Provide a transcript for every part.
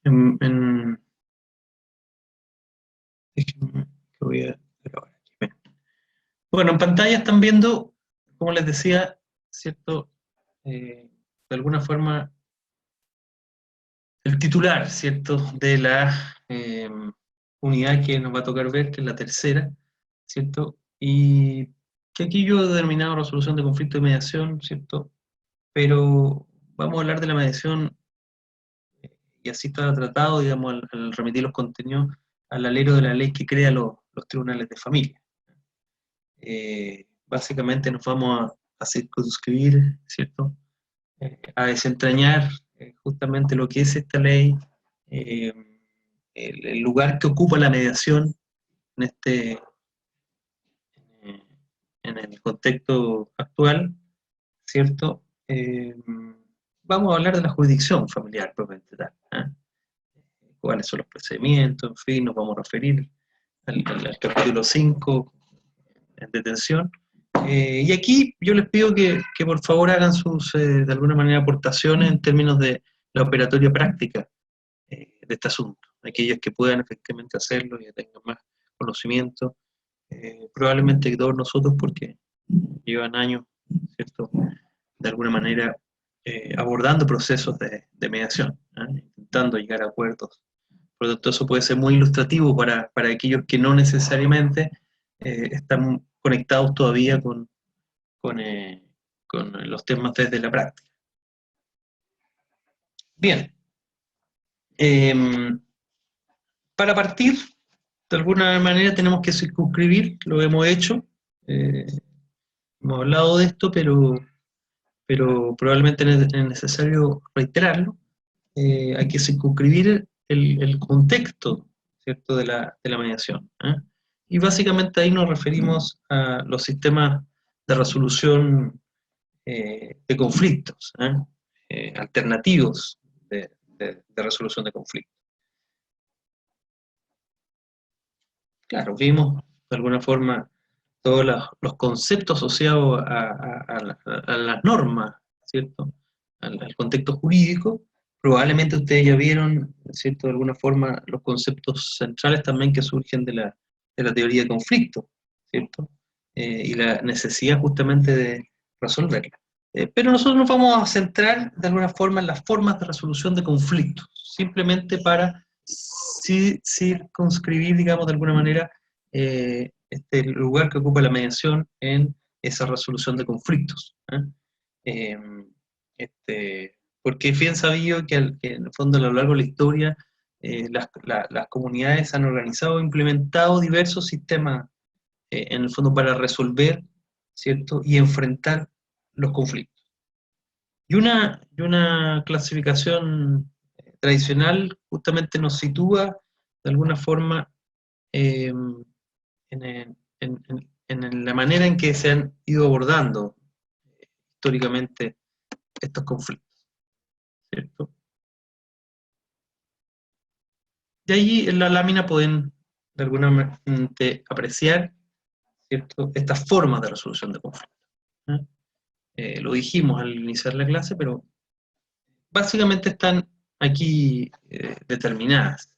en- déjenme que voy a grabar aquí. Bien. Bueno, en pantalla están viendo, como les decía, ¿cierto? De alguna forma, el titular, ¿cierto? De la unidad que nos va a tocar ver, que es la tercera, ¿cierto? Y que aquí yo he denominado resolución de conflicto y mediación, ¿cierto? Pero vamos a hablar de la mediación, y así está tratado, digamos, al remitir los contenidos al alero de la ley que crea los tribunales de familia. Básicamente nos vamos a circunscribir, ¿cierto? A desentrañar justamente lo que es esta ley, eh, el lugar que ocupa la mediación en eh, en el contexto actual, ¿cierto? Vamos a hablar de la jurisdicción familiar propiamente tal, ¿eh? Cuáles son los procedimientos, en fin, nos vamos a referir al capítulo 5 en detención. Y aquí yo les pido que por favor hagan sus, de alguna manera, aportaciones en términos de la operatoria práctica de este asunto. Aquellos que puedan efectivamente hacerlo y que tengan más conocimiento, probablemente que todos nosotros, porque llevan años, ¿cierto?, de alguna manera abordando procesos de mediación, intentando llegar a acuerdos. Por lo tanto, eso puede ser muy ilustrativo para aquellos que no necesariamente están conectados todavía con, eh, con los temas desde la práctica. Bien, para partir, de alguna manera tenemos que circunscribir, lo hemos hecho, eh, hemos hablado de esto, pero probablemente es necesario reiterarlo. Hay que circunscribir el contexto, ¿cierto?, de la mediación, ¿eh? Y básicamente ahí nos referimos a los sistemas de resolución de conflictos, alternativos de resolución de conflictos. Claro, vimos de alguna forma todos los conceptos asociados a las normas, ¿cierto? Al contexto jurídico. Probablemente ustedes ya vieron, ¿cierto?, de alguna forma los conceptos centrales también que surgen de la teoría de conflicto, ¿cierto? Y la necesidad justamente de resolverla. Pero nosotros nos vamos a centrar de alguna forma en las formas de resolución de conflictos, simplemente para circunscribir, digamos, de alguna manera, este lugar que ocupa la mediación en esa resolución de conflictos, ¿eh? Eh, Porque es bien sabido que en el fondo a lo largo de la historia las comunidades han organizado e implementado diversos sistemas en el fondo para resolver, ¿cierto?, y enfrentar los conflictos. Y una clasificación tradicional justamente nos sitúa de alguna forma eh, en la manera en que se han ido abordando históricamente estos conflictos, ¿cierto? De allí en la lámina pueden de alguna manera apreciar, ¿cierto?, estas formas de resolución de conflictos, ¿eh? Lo dijimos al iniciar la clase, pero básicamente están aquí determinadas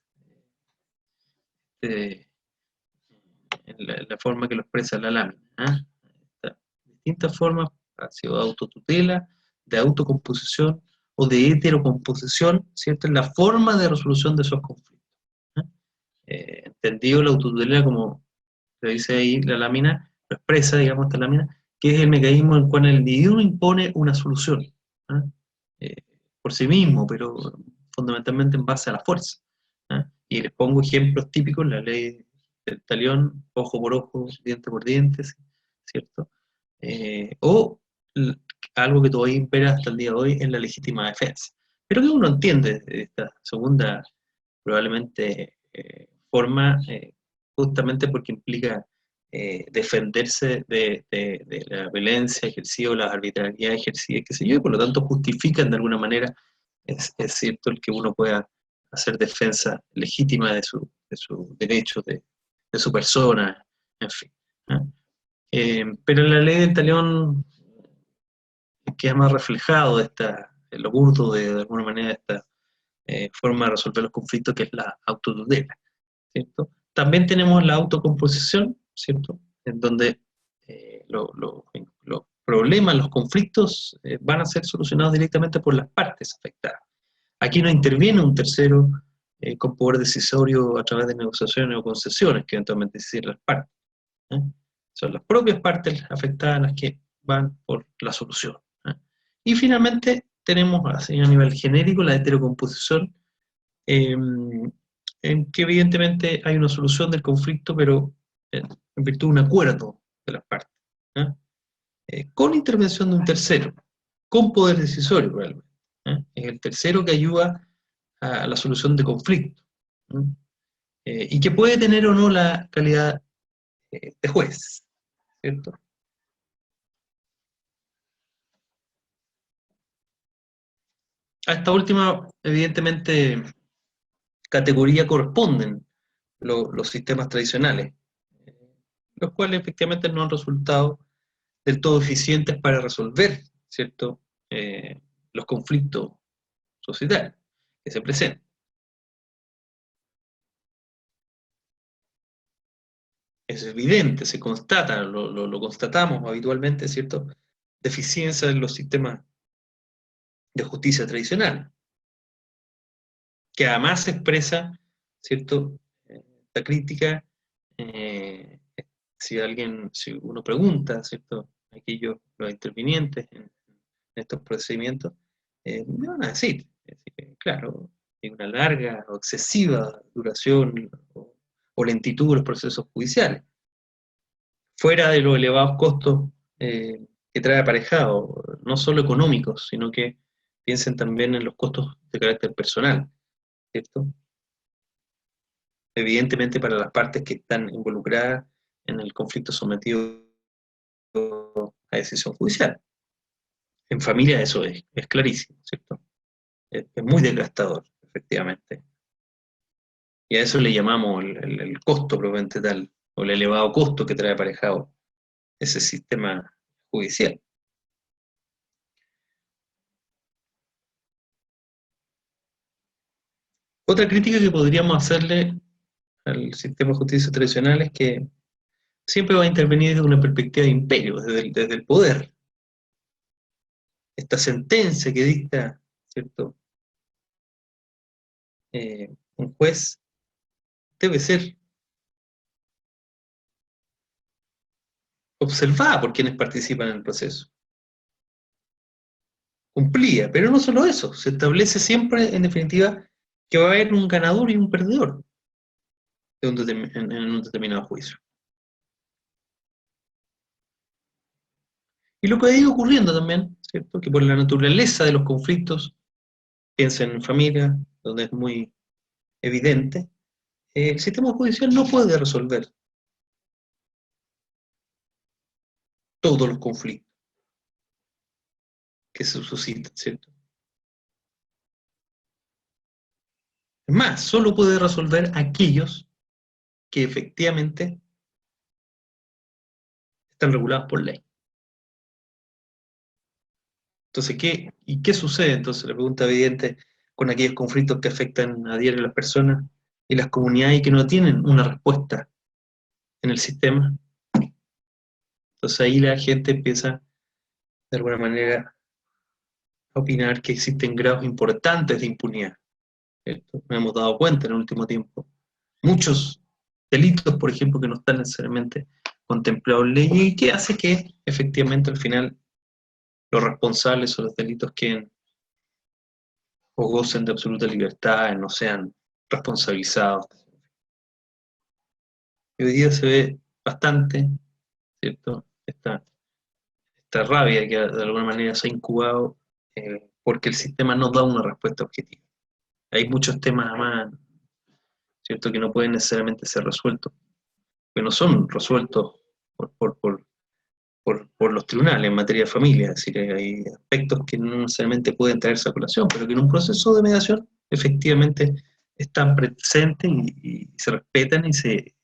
eh, en la forma que lo expresa la lámina, ¿eh? Distintas formas, ha sido de autotutela, de autocomposición o de heterocomposición, ¿cierto?, en la forma de resolución de esos conflictos, ¿eh? Entendido la autotutela como lo dice ahí la lámina, lo expresa, digamos, esta lámina, que es el mecanismo en el cual el individuo impone una solución, ¿eh? Eh, por sí mismo, pero fundamentalmente en base a la fuerza, ¿eh? Y les pongo ejemplos típicos, la ley del talión, ojo por ojo, diente por diente, ¿cierto? O algo que todavía impera hasta el día de hoy en la legítima defensa. Pero que uno entiende de esta segunda, probablemente, forma, justamente porque implica defenderse de la violencia ejercida o la arbitrariedad ejercida, qué sé yo, y por lo tanto justifican de alguna manera, es cierto, el que uno pueda hacer defensa legítima de su derecho, de su persona, en fin, ¿eh? Pero en la ley del talión queda más reflejado el lo burdo de alguna manera, forma de resolver los conflictos, que es la autotutela, ¿cierto? También tenemos la autocomposición, ¿cierto? En donde los problemas, los conflictos van a ser solucionados directamente por las partes afectadas. Aquí no interviene un tercero con poder decisorio a través de negociaciones o concesiones que eventualmente deciden las partes. Son las propias partes afectadas las que van por la solución. Y finalmente tenemos, así a nivel genérico, la heterocomposición, en que evidentemente hay una solución del conflicto, pero en virtud de un acuerdo de las partes, con intervención de un tercero, con poder decisorio realmente. Es el tercero que ayuda a la solución de conflictos, y que puede tener o no la calidad de juez, ¿cierto? A esta última, evidentemente, categoría corresponden los sistemas tradicionales, los cuales efectivamente no han resultado del todo eficientes para resolver, ¿cierto?, los conflictos societarios que se presentan. Es evidente, se constata, lo constatamos habitualmente, ¿cierto?, deficiencia en los sistemas de justicia tradicional, que además se expresa, ¿cierto?, la crítica, si uno pregunta, ¿cierto?, los intervinientes en estos procedimientos, me van a decir, claro, hay una larga o excesiva duración o lentitud de los procesos judiciales, fuera de los elevados costos que trae aparejado, no solo económicos, sino que piensen también en los costos de carácter personal, ¿cierto? Evidentemente para las partes que están involucradas en el conflicto sometido a decisión judicial. En familia eso es clarísimo, ¿cierto? Es muy desgastador, efectivamente. Y a eso le llamamos el costo propiamente tal, o el elevado costo que trae aparejado ese sistema judicial. Otra crítica que podríamos hacerle al sistema de justicia tradicional es que siempre va a intervenir desde una perspectiva de imperio, desde el poder. Esta sentencia que dicta, ¿cierto?, un juez debe ser observada por quienes participan en el proceso, cumplida, pero no solo eso, se establece siempre, en definitiva, que va a haber un ganador y un perdedor en un determinado juicio. Y lo que ha ido ocurriendo también, ¿cierto?, que por la naturaleza de los conflictos, piensen en familia, donde es muy evidente, el sistema judicial no puede resolver todos los conflictos que se suscitan, ¿cierto? Es más, solo puede resolver aquellos que efectivamente están regulados por ley. Entonces, ¿qué sucede? Entonces, la pregunta evidente con aquellos conflictos que afectan a diario a las personas y las comunidades y que no tienen una respuesta en el sistema. Entonces ahí la gente empieza, de alguna manera, a opinar que existen grados importantes de impunidad, ¿cierto? Nos hemos dado cuenta en el último tiempo. Muchos delitos, por ejemplo, que no están necesariamente contemplados en ley, y que hace que, efectivamente, al final, los responsables o los delitos queden o gocen de absoluta libertad, no sean responsabilizados. Y hoy día se ve bastante, ¿cierto?, esta rabia que de alguna manera se ha incubado porque el sistema no da una respuesta objetiva. Hay muchos temas además, ¿cierto?, que no pueden necesariamente ser resueltos, que no son resueltos por los tribunales en materia de familia. Es decir, hay aspectos que no necesariamente pueden traerse a colación, pero que en un proceso de mediación efectivamente están presentes y se respetan y se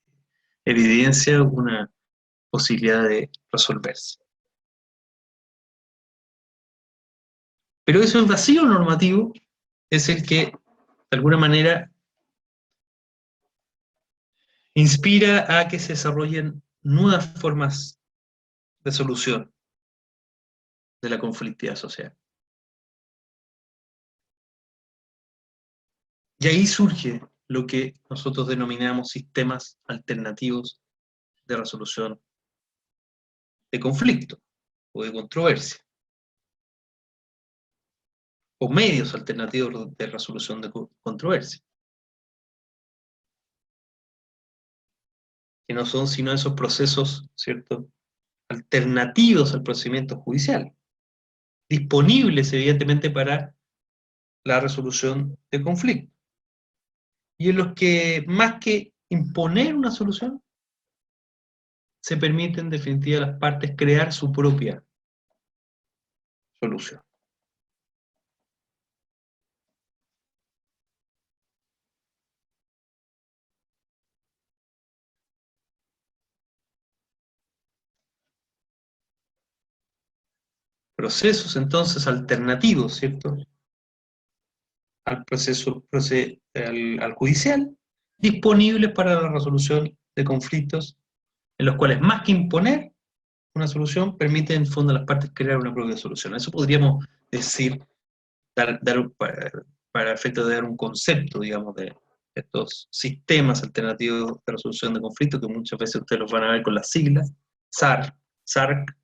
evidencia una posibilidad de resolverse. Pero ese vacío normativo es el que de alguna manera, inspira a que se desarrollen nuevas formas de solución de la conflictividad social. Y ahí surge lo que nosotros denominamos sistemas alternativos de resolución de conflicto o de controversia, o medios alternativos de resolución de controversia, que no son sino esos procesos, ¿cierto?, alternativos al procedimiento judicial, disponibles evidentemente para la resolución de conflicto, y en los que más que imponer una solución, se permite en definitiva a las partes crear su propia solución. Procesos entonces alternativos, ¿cierto?, al proceso al judicial, disponibles para la resolución de conflictos, en los cuales más que imponer una solución, permite en fondo a las partes crear una propia solución. Eso podríamos decir, para efecto de dar un concepto, digamos, de estos sistemas alternativos de resolución de conflictos, que muchas veces ustedes los van a ver con las siglas, SARC,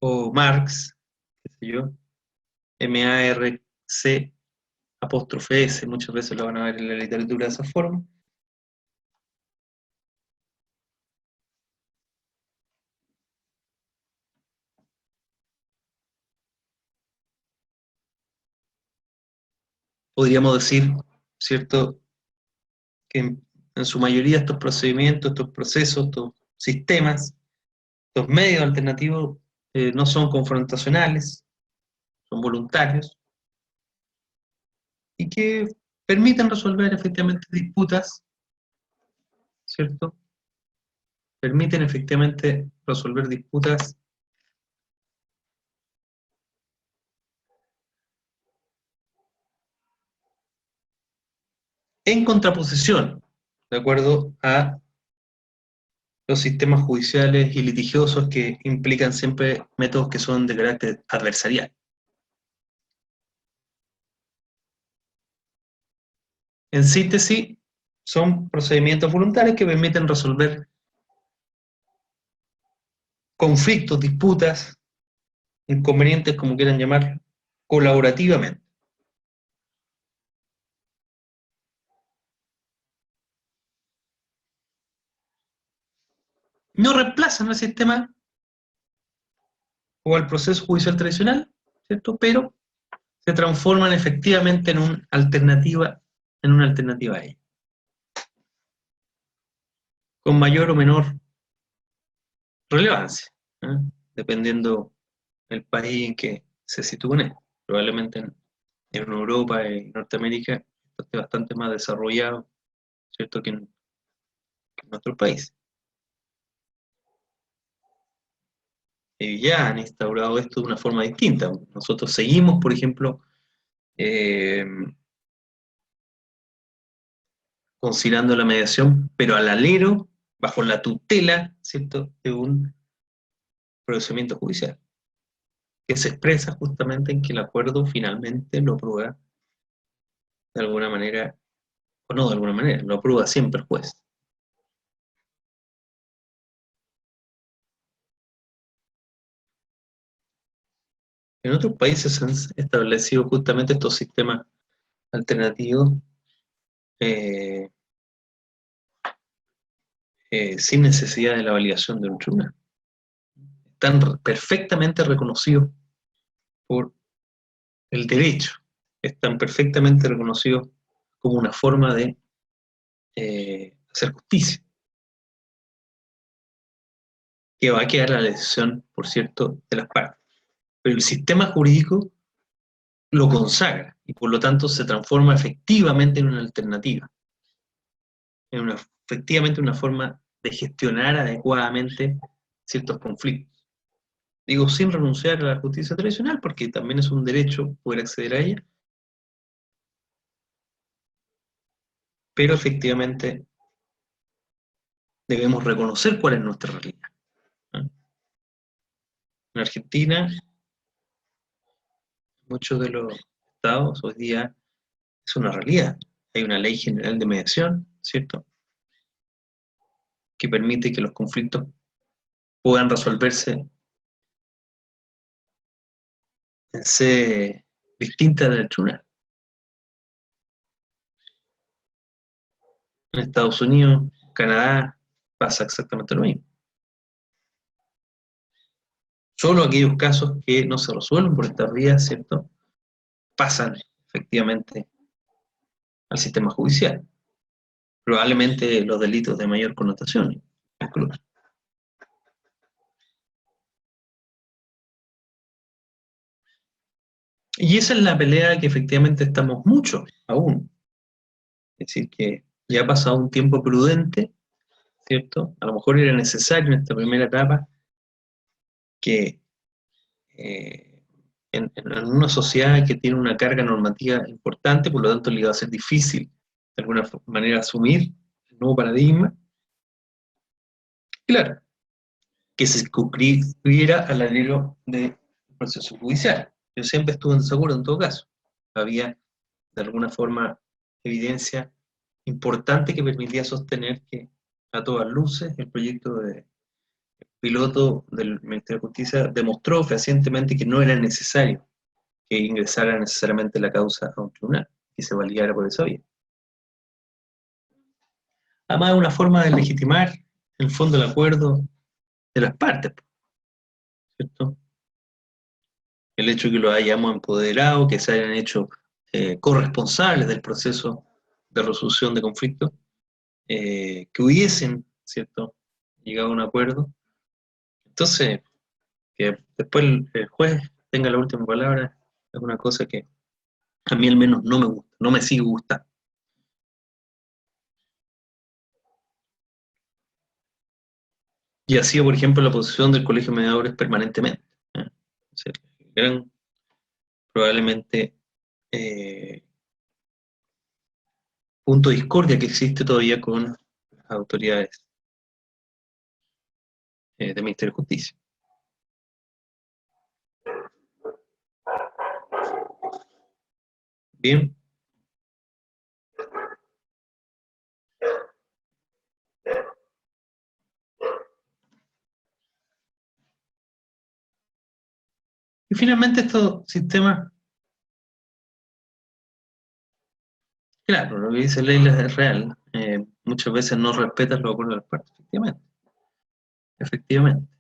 o Marx, qué sé yo, MARC, apóstrofe S, muchas veces lo van a ver en la literatura de esa forma. Podríamos decir, ¿cierto?, que en su mayoría estos procedimientos, estos procesos, estos sistemas, estos medios alternativos no son confrontacionales, son voluntarios, y que permiten resolver efectivamente disputas, ¿cierto? Permiten efectivamente resolver disputas en contraposición, de acuerdo a los sistemas judiciales y litigiosos que implican siempre métodos que son de carácter adversarial. En síntesis, son procedimientos voluntarios que permiten resolver conflictos, disputas, inconvenientes, como quieran llamar, colaborativamente. No reemplazan al sistema o al proceso judicial tradicional, ¿cierto?, pero se transforman efectivamente en una alternativa a ella, con mayor o menor relevancia, ¿eh?, dependiendo del país en que se sitúe. Probablemente en Europa y Norteamérica esté bastante más desarrollado, ¿cierto?, que en nuestro país. Ya han instaurado esto de una forma distinta. Nosotros seguimos, por ejemplo, considerando la mediación, pero al alero, bajo la tutela, ¿cierto?, de un procedimiento judicial, que se expresa justamente en que el acuerdo finalmente lo aprueba de alguna manera, o no de alguna manera, lo aprueba siempre el juez. En otros países se han establecido justamente estos sistemas alternativos sin necesidad de la validación de un tribunal. Están perfectamente reconocidos por el derecho, están perfectamente reconocidos como una forma de hacer justicia, que va a quedar a la decisión, por cierto, de las partes. Pero el sistema jurídico lo consagra y por lo tanto se transforma efectivamente en una alternativa, efectivamente una forma de gestionar adecuadamente ciertos conflictos. Digo, sin renunciar a la justicia tradicional, porque también es un derecho poder acceder a ella, pero efectivamente debemos reconocer cuál es nuestra realidad. En Argentina, muchos de los estados hoy día es una realidad. Hay una ley general de mediación, ¿cierto?, que permite que los conflictos puedan resolverse en sede distinta del tribunal. En Estados Unidos, Canadá, pasa exactamente lo mismo. Solo aquellos casos que no se resuelven por estas vías, ¿cierto?, pasan efectivamente al sistema judicial. Probablemente los delitos de mayor connotación, incluso. Y esa es la pelea que efectivamente estamos mucho aún. Es decir, que ya ha pasado un tiempo prudente, ¿cierto? A lo mejor era necesario en esta primera etapa que en una sociedad que tiene una carga normativa importante, por lo tanto le iba a ser difícil de alguna manera asumir el nuevo paradigma. Claro, que se circunscribiera al anhelo del proceso judicial. Yo siempre estuve en desacuerdo en todo caso. Había, de alguna forma, evidencia importante que permitía sostener que, a todas luces, el proyecto de piloto del Ministerio de Justicia demostró fehacientemente que no era necesario que ingresara necesariamente la causa a un tribunal, que se validara por esa vía. Además, es una forma de legitimar, en el fondo, el acuerdo de las partes, ¿cierto? El hecho de que lo hayamos empoderado, que se hayan hecho corresponsables del proceso de resolución de conflictos, que hubiesen, ¿cierto?, llegado a un acuerdo. Entonces, que después el juez tenga la última palabra es una cosa que a mí al menos no me gusta, no me sigue gustando. Y ha sido, por ejemplo, la posición del Colegio de Mediadores permanentemente. ¿Eh? O sea, gran, probablemente, punto de discordia que existe todavía con las autoridades del Ministerio de Justicia. Bien. Y finalmente estos sistemas, claro, lo que dice Leila es real. Muchas veces no respetan los acuerdos de las partes, efectivamente. Efectivamente.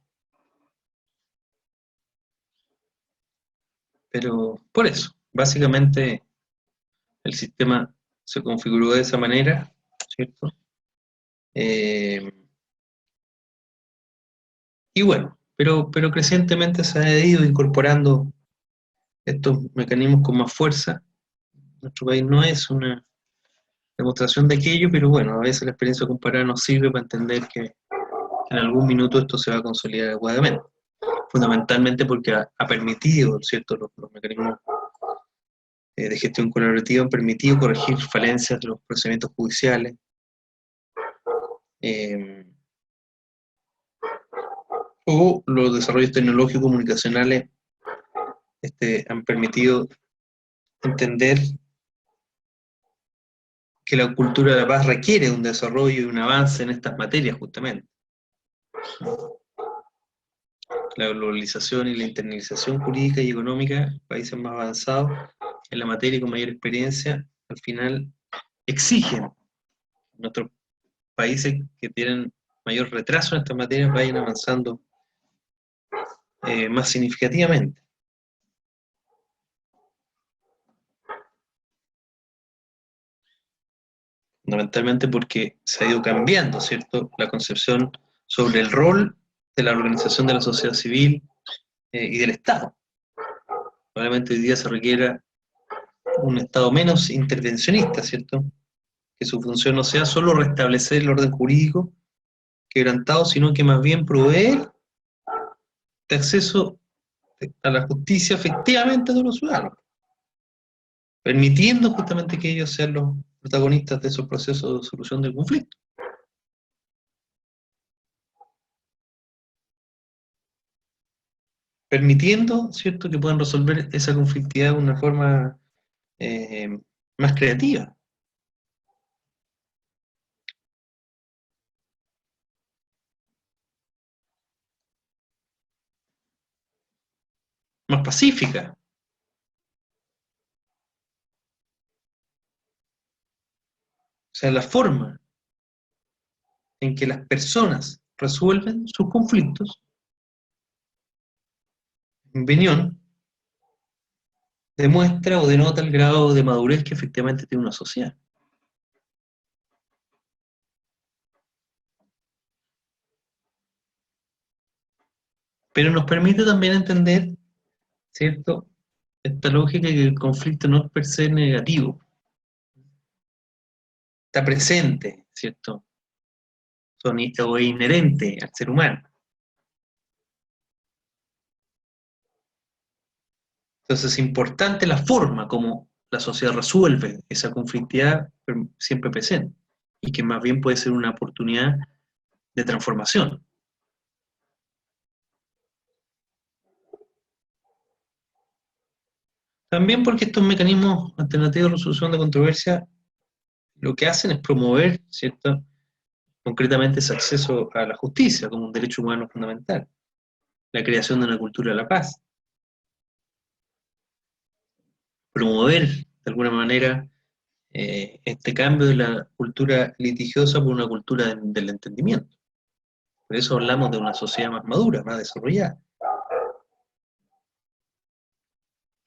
Pero por eso, básicamente el sistema se configuró de esa manera, ¿cierto? Y bueno, pero crecientemente se ha ido incorporando estos mecanismos con más fuerza. Nuestro país no es una demostración de aquello, pero bueno, a veces la experiencia comparada nos sirve para entender que en algún minuto esto se va a consolidar adecuadamente. Fundamentalmente porque ha permitido, ¿cierto?, los mecanismos de gestión colaborativa han permitido corregir falencias de los procedimientos judiciales, o los desarrollos tecnológicos comunicacionales han permitido entender que la cultura de la paz requiere un desarrollo y un avance en estas materias justamente. La globalización y la internalización jurídica y económica, países más avanzados en la materia y con mayor experiencia, al final exigen nuestros países que tienen mayor retraso en estas materias vayan avanzando más significativamente. Fundamentalmente porque se ha ido cambiando, ¿cierto?, la concepción sobre el rol de la organización de la sociedad civil y del Estado. Probablemente hoy día se requiera un Estado menos intervencionista, ¿cierto?, que su función no sea solo restablecer el orden jurídico quebrantado, sino que más bien proveer de acceso a la justicia efectivamente de los ciudadanos, permitiendo justamente que ellos sean los protagonistas de esos procesos de solución del conflicto. Permitiendo, ¿cierto?, que puedan resolver esa conflictividad de una forma eh, más creativa. Más pacífica. O sea, la forma en que las personas resuelven sus conflictos, en mi opinión, demuestra o denota el grado de madurez que efectivamente tiene una sociedad. Pero nos permite también entender, ¿cierto?, esta lógica que el conflicto no es per se negativo, está presente, ¿cierto?, o es inherente al ser humano. Entonces es importante la forma como la sociedad resuelve esa conflictividad siempre presente y que más bien puede ser una oportunidad de transformación. También porque estos mecanismos alternativos de resolución de controversia lo que hacen es promover, ¿cierto?, concretamente ese acceso a la justicia como un derecho humano fundamental, la creación de una cultura de la paz, promover de alguna manera este cambio de la cultura litigiosa por una cultura del entendimiento. Por eso hablamos de una sociedad más madura, más desarrollada.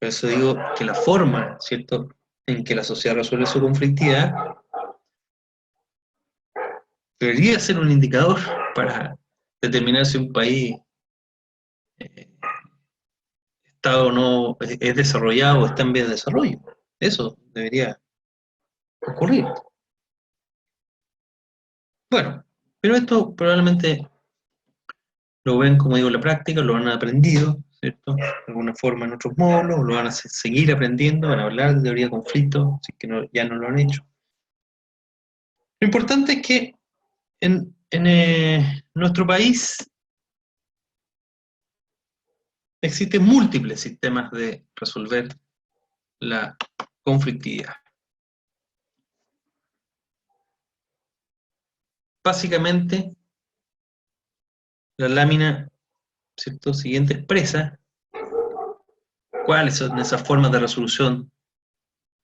Por eso digo que la forma, ¿cierto?, en que la sociedad resuelve su conflictividad debería ser un indicador para determinar si un país eh, está o no es desarrollado o está en vía de desarrollo. Eso debería ocurrir. Bueno, pero esto probablemente lo ven, como digo, en la práctica, lo han aprendido, ¿cierto?, de alguna forma en otros módulos, lo van a seguir aprendiendo, van a hablar de teoría de conflicto, si es que ya no lo han hecho. Lo importante es que en nuestro país existen múltiples sistemas de resolver la conflictividad. Básicamente, la lámina, ¿cierto?, siguiente expresa cuáles son esas formas de resolución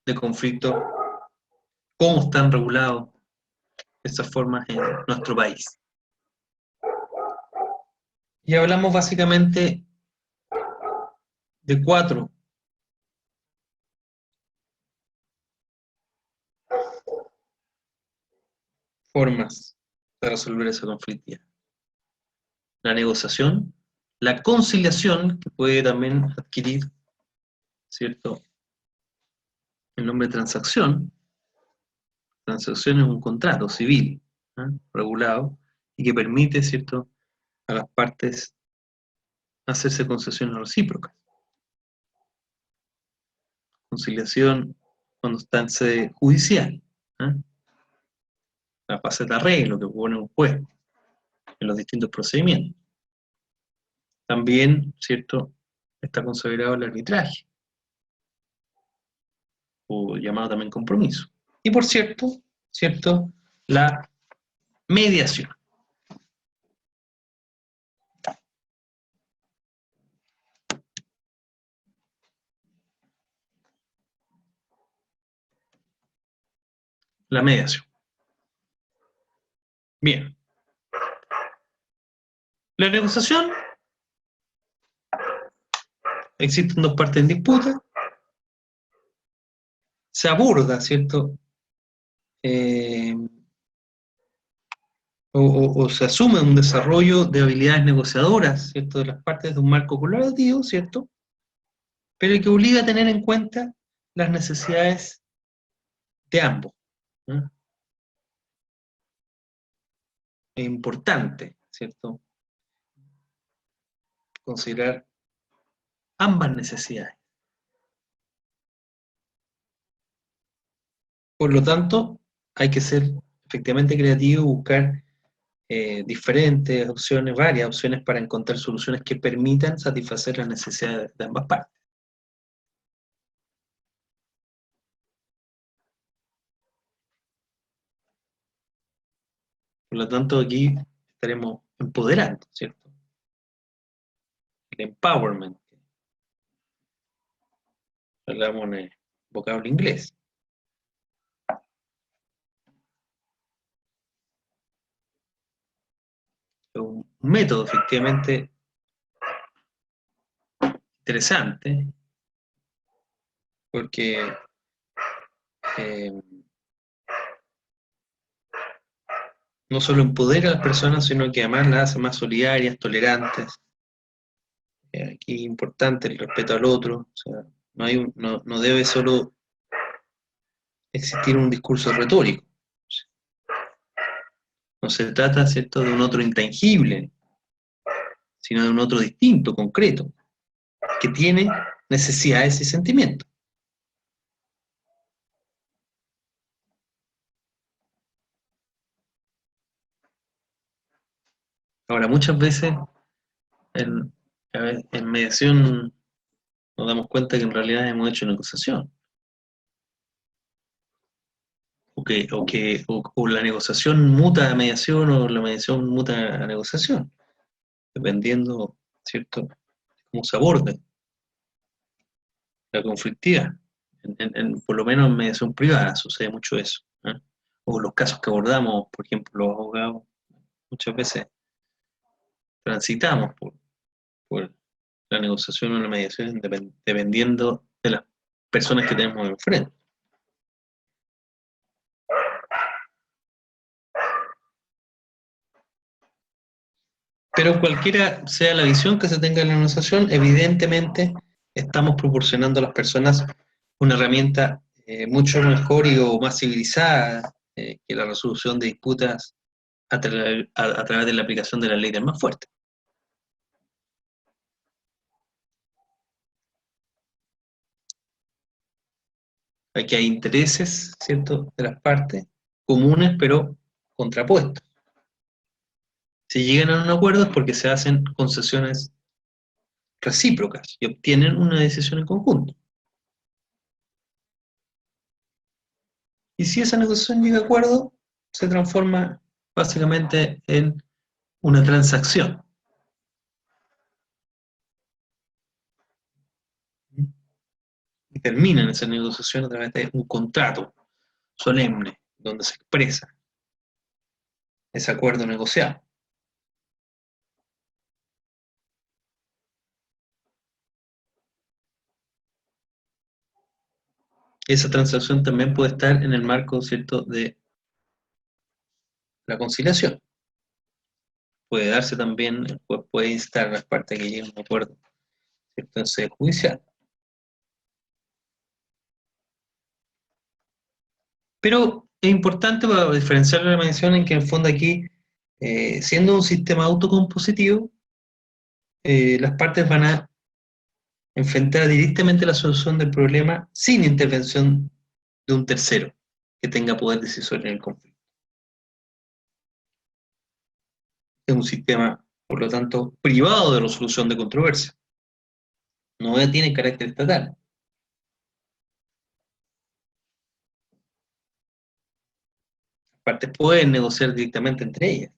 de conflicto, cómo están regulados esas formas en nuestro país. Y hablamos básicamente de 4 formas de resolver esa conflictividad. La negociación, la conciliación, que puede también adquirir, ¿cierto?, el nombre de transacción. Transacción es un contrato civil, ¿eh?, regulado y que permite, ¿cierto?, a las partes hacerse concesiones recíprocas. Conciliación cuando está en sede judicial, ¿eh?, la fase de arreglo que pone un juez en los distintos procedimientos. También, ¿cierto?, está consagrado el arbitraje, o llamado también compromiso. Y por ¿cierto?, la mediación. La mediación. Bien. La negociación, existen dos partes en disputa, se aborda, ¿cierto?, eh, o se asume un desarrollo de habilidades negociadoras, ¿cierto?, de las partes de un marco colaborativo, ¿cierto?, pero que obliga a tener en cuenta las necesidades de ambos, ¿eh? Es importante, ¿cierto?, considerar ambas necesidades. Por lo tanto, hay que ser efectivamente creativo y buscar diferentes opciones, varias opciones para encontrar soluciones que permitan satisfacer las necesidades de ambas partes. Por lo tanto, aquí estaremos empoderando, ¿cierto? El empowerment, hablamos en el vocablo inglés. Es un método efectivamente interesante, porque eh, no solo empodera a las personas, sino que además las hace más solidarias, tolerantes. Aquí es importante el respeto al otro, o sea, no debe solo existir un discurso retórico. No se trata, ¿cierto?, de un otro intangible, sino de un otro distinto, concreto, que tiene necesidades y sentimientos. Ahora, muchas veces en, en mediación nos damos cuenta que en realidad hemos hecho negociación, o la negociación muta a mediación o la mediación muta a negociación, dependiendo, ¿cierto?, cómo se aborde la conflictividad. Por lo menos en mediación privada sucede mucho eso, ¿eh? O los casos que abordamos, por ejemplo, los abogados, muchas veces transitamos por la negociación o la mediación dependiendo de las personas que tenemos enfrente. Pero cualquiera sea la visión que se tenga de la negociación, evidentemente estamos proporcionando a las personas una herramienta mucho mejor o más civilizada que la resolución de disputas a través de la aplicación de la ley del más fuerte. Aquí hay intereses, ¿cierto?, de las partes comunes, pero contrapuestos. Si llegan a un acuerdo es porque se hacen concesiones recíprocas y obtienen una decisión en conjunto. Y si esa negociación llega a acuerdo, se transforma básicamente en una transacción. Y termina esa negociación a través de un contrato solemne, donde se expresa ese acuerdo negociado. Esa transacción también puede estar en el marco, ¿cierto?, de la conciliación. Puede darse también, el juez puede instar a las partes que lleguen a un acuerdo, ¿cierto?, en sede judicial. Pero es importante para diferenciar la mediación en que en el fondo aquí, siendo un sistema autocompositivo, las partes van a enfrentar directamente la solución del problema sin intervención de un tercero que tenga poder decisorio en el conflicto. Es un sistema, por lo tanto, privado de resolución de controversia. No tiene carácter estatal. Las partes pueden negociar directamente entre ellas.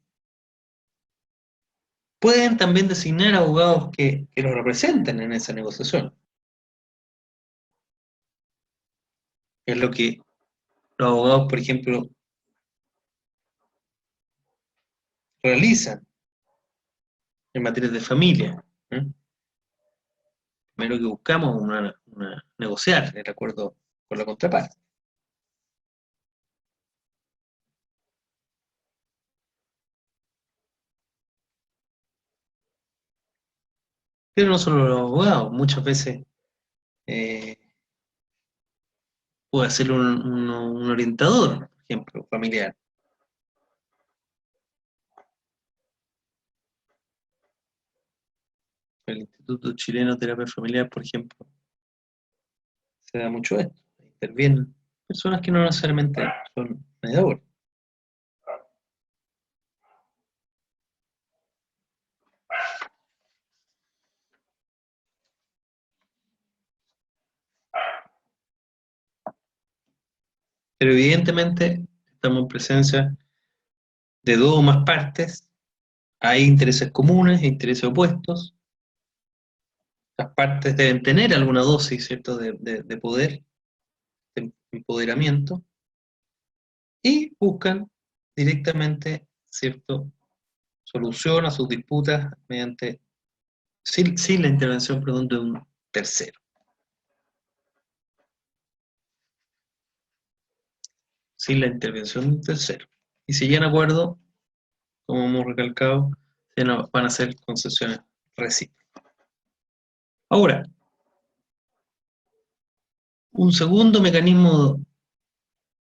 Pueden también designar abogados que los representen en esa negociación. Es lo que los abogados, por ejemplo, realizan en materia de familia. ¿Eh? Primero que buscamos negociar el acuerdo con la contraparte. Pero no solo los abogados, muchas veces eh, puede ser un orientador, por ejemplo, familiar. El Instituto Chileno de Terapia Familiar, por ejemplo, se da mucho esto, intervienen personas que no necesariamente son mediadores. Pero evidentemente estamos en presencia de dos o más partes, hay intereses comunes e intereses opuestos. Las partes deben tener alguna dosis, ¿cierto?, de poder, de empoderamiento, y buscan directamente, ¿cierto?, solución a sus disputas mediante, sin la intervención, perdón, de un tercero. Sin la intervención de un tercero. Y si llegan a acuerdo, como hemos recalcado, van a ser concesiones recíprocas. Ahora, un segundo mecanismo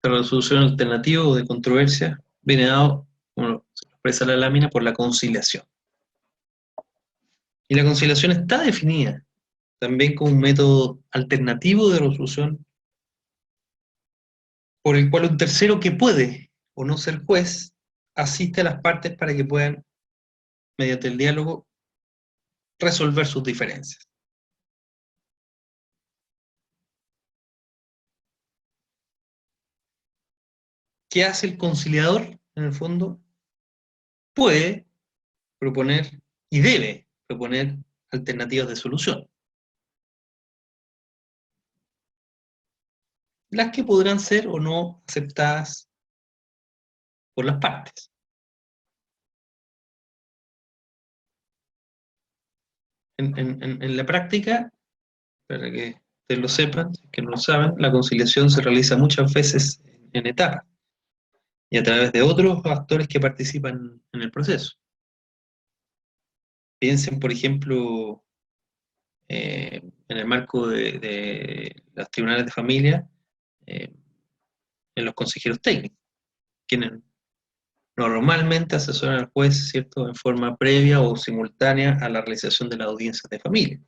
de resolución alternativa o de controversia viene dado, como se expresa la lámina, por la conciliación. Y la conciliación está definida también como un método alternativo de resolución por el cual un tercero que puede o no ser juez asiste a las partes para que puedan, mediante el diálogo, resolver sus diferencias. ¿Qué hace el conciliador? En el fondo, puede proponer y debe proponer alternativas de solución, las que podrán ser o no aceptadas por las partes. En la práctica, para que ustedes lo sepan, que no lo saben, la conciliación se realiza muchas veces en etapas y a través de otros actores que participan en el proceso. Piensen, por ejemplo, en el marco de los tribunales de familia, eh, en los consejeros técnicos, quienes normalmente asesoran al juez, ¿cierto?, en forma previa o simultánea a la realización de las audiencias de familia.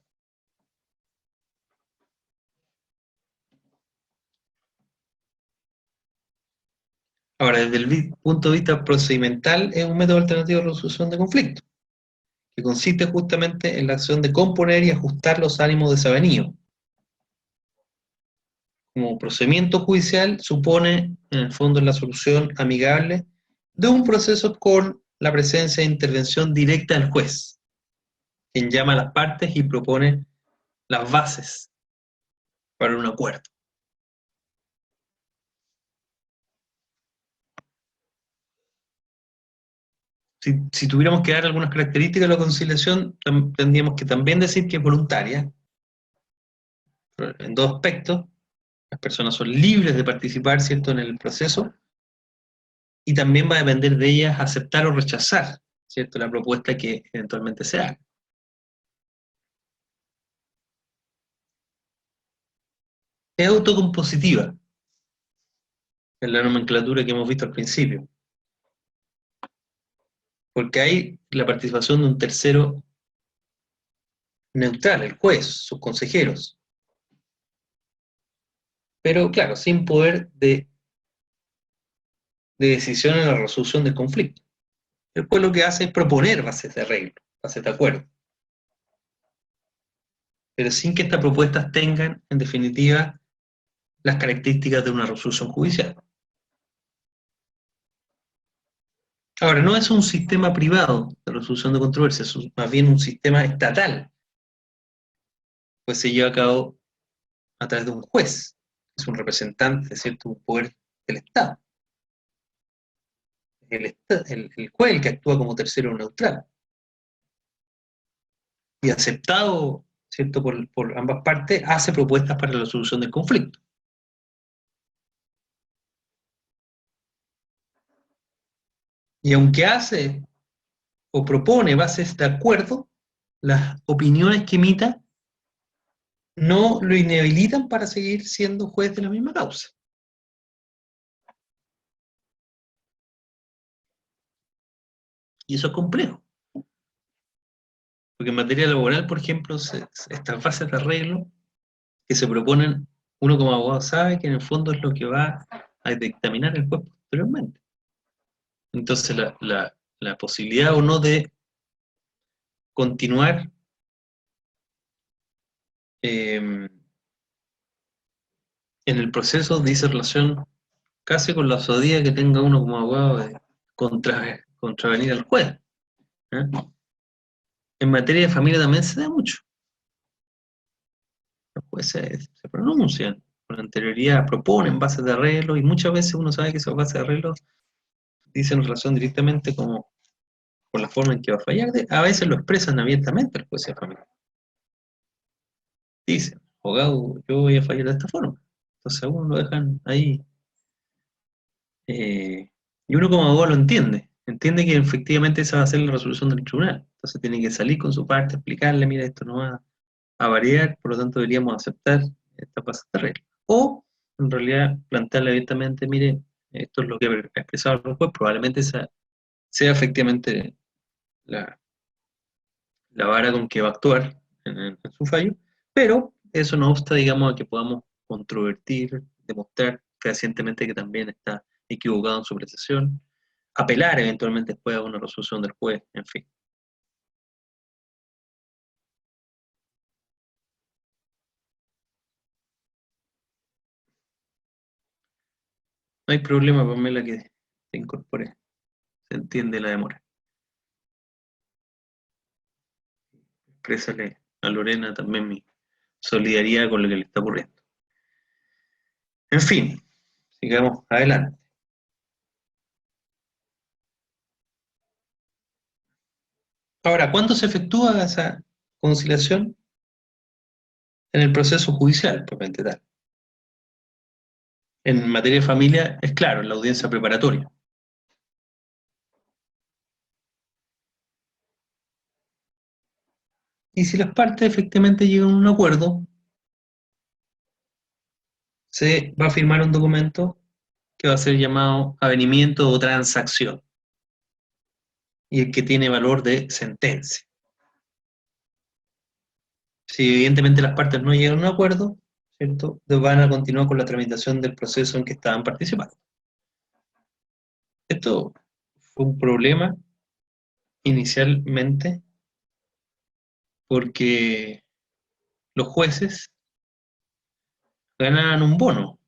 Ahora, desde el punto de vista procedimental, es un método alternativo de resolución de conflictos, que consiste justamente en la acción de componer y ajustar los ánimos desavenidos. Como procedimiento judicial, supone, en el fondo, la solución amigable de un proceso con la presencia e intervención directa del juez, quien llama a las partes y propone las bases para un acuerdo. Si tuviéramos que dar algunas características de la conciliación, tendríamos que también decir que es voluntaria, en dos aspectos. Las personas son libres de participar, ¿cierto?, en el proceso, y también va a depender de ellas aceptar o rechazar, ¿cierto?, la propuesta que eventualmente se haga. Es autocompositiva, en la nomenclatura que hemos visto al principio, porque hay la participación de un tercero neutral, el juez, sus consejeros, pero claro, sin poder de decisión en la resolución del conflicto. El juez lo que hace es proponer bases de arreglo, bases de acuerdo, pero sin que estas propuestas tengan, en definitiva, las características de una resolución judicial. Ahora, no es un sistema privado de resolución de controversias, es más bien un sistema estatal, pues se lleva a cabo a través de un juez, es un representante, ¿cierto?, un poder del Estado. El juez el que actúa como tercero neutral y aceptado, ¿cierto?, por ambas partes, hace propuestas para la solución del conflicto. Y aunque hace o propone bases de acuerdo, las opiniones que emita no lo inhabilitan para seguir siendo juez de la misma causa. Y eso es complejo. Porque en materia laboral, por ejemplo, estas bases de arreglo que se proponen uno como abogado sabe que en el fondo es lo que va a dictaminar el juez posteriormente. Entonces, la posibilidad o no de continuar en el proceso dice relación casi con la osadía que tenga uno como abogado de contravenir al juez. ¿Eh? En materia de familia también se da mucho. Los jueces se pronuncian con anterioridad, proponen bases de arreglo y muchas veces uno sabe que esas bases de arreglo dicen relación directamente como con la forma en que va a fallar. A veces lo expresan abiertamente el juez de familia. Dicen, abogado, yo voy a fallar de esta forma. Entonces a uno lo dejan ahí. Y uno como abogado lo entiende que efectivamente esa va a ser la resolución del tribunal. Entonces tiene que salir con su parte, explicarle, mira, esto no va a variar, por lo tanto deberíamos aceptar esta base de arreglo. O en realidad plantearle abiertamente, mire, esto es lo que ha expresado el juez, probablemente esa sea efectivamente la, la vara con que va a actuar en su fallo, pero eso no obsta, digamos, a que podamos controvertir, demostrar fehacientemente que también está equivocado en su apreciación, apelar eventualmente después a una resolución del juez, en fin. No hay problema, Pamela, que se incorpore, se entiende la demora. Exprésale a Lorena también mi solidaridad con lo que le está ocurriendo. En fin, sigamos adelante. Ahora, ¿cuándo se efectúa esa conciliación? En el proceso judicial, propiamente tal. En materia de familia, es claro, en la audiencia preparatoria. Y si las partes efectivamente llegan a un acuerdo, se va a firmar un documento que va a ser llamado avenimiento o transacción, y el que tiene valor de sentencia. Si evidentemente las partes no llegan a un acuerdo, ¿cierto?, van a continuar con la tramitación del proceso en que estaban participando. Esto fue un problema inicialmente porque los jueces ganaban un bono.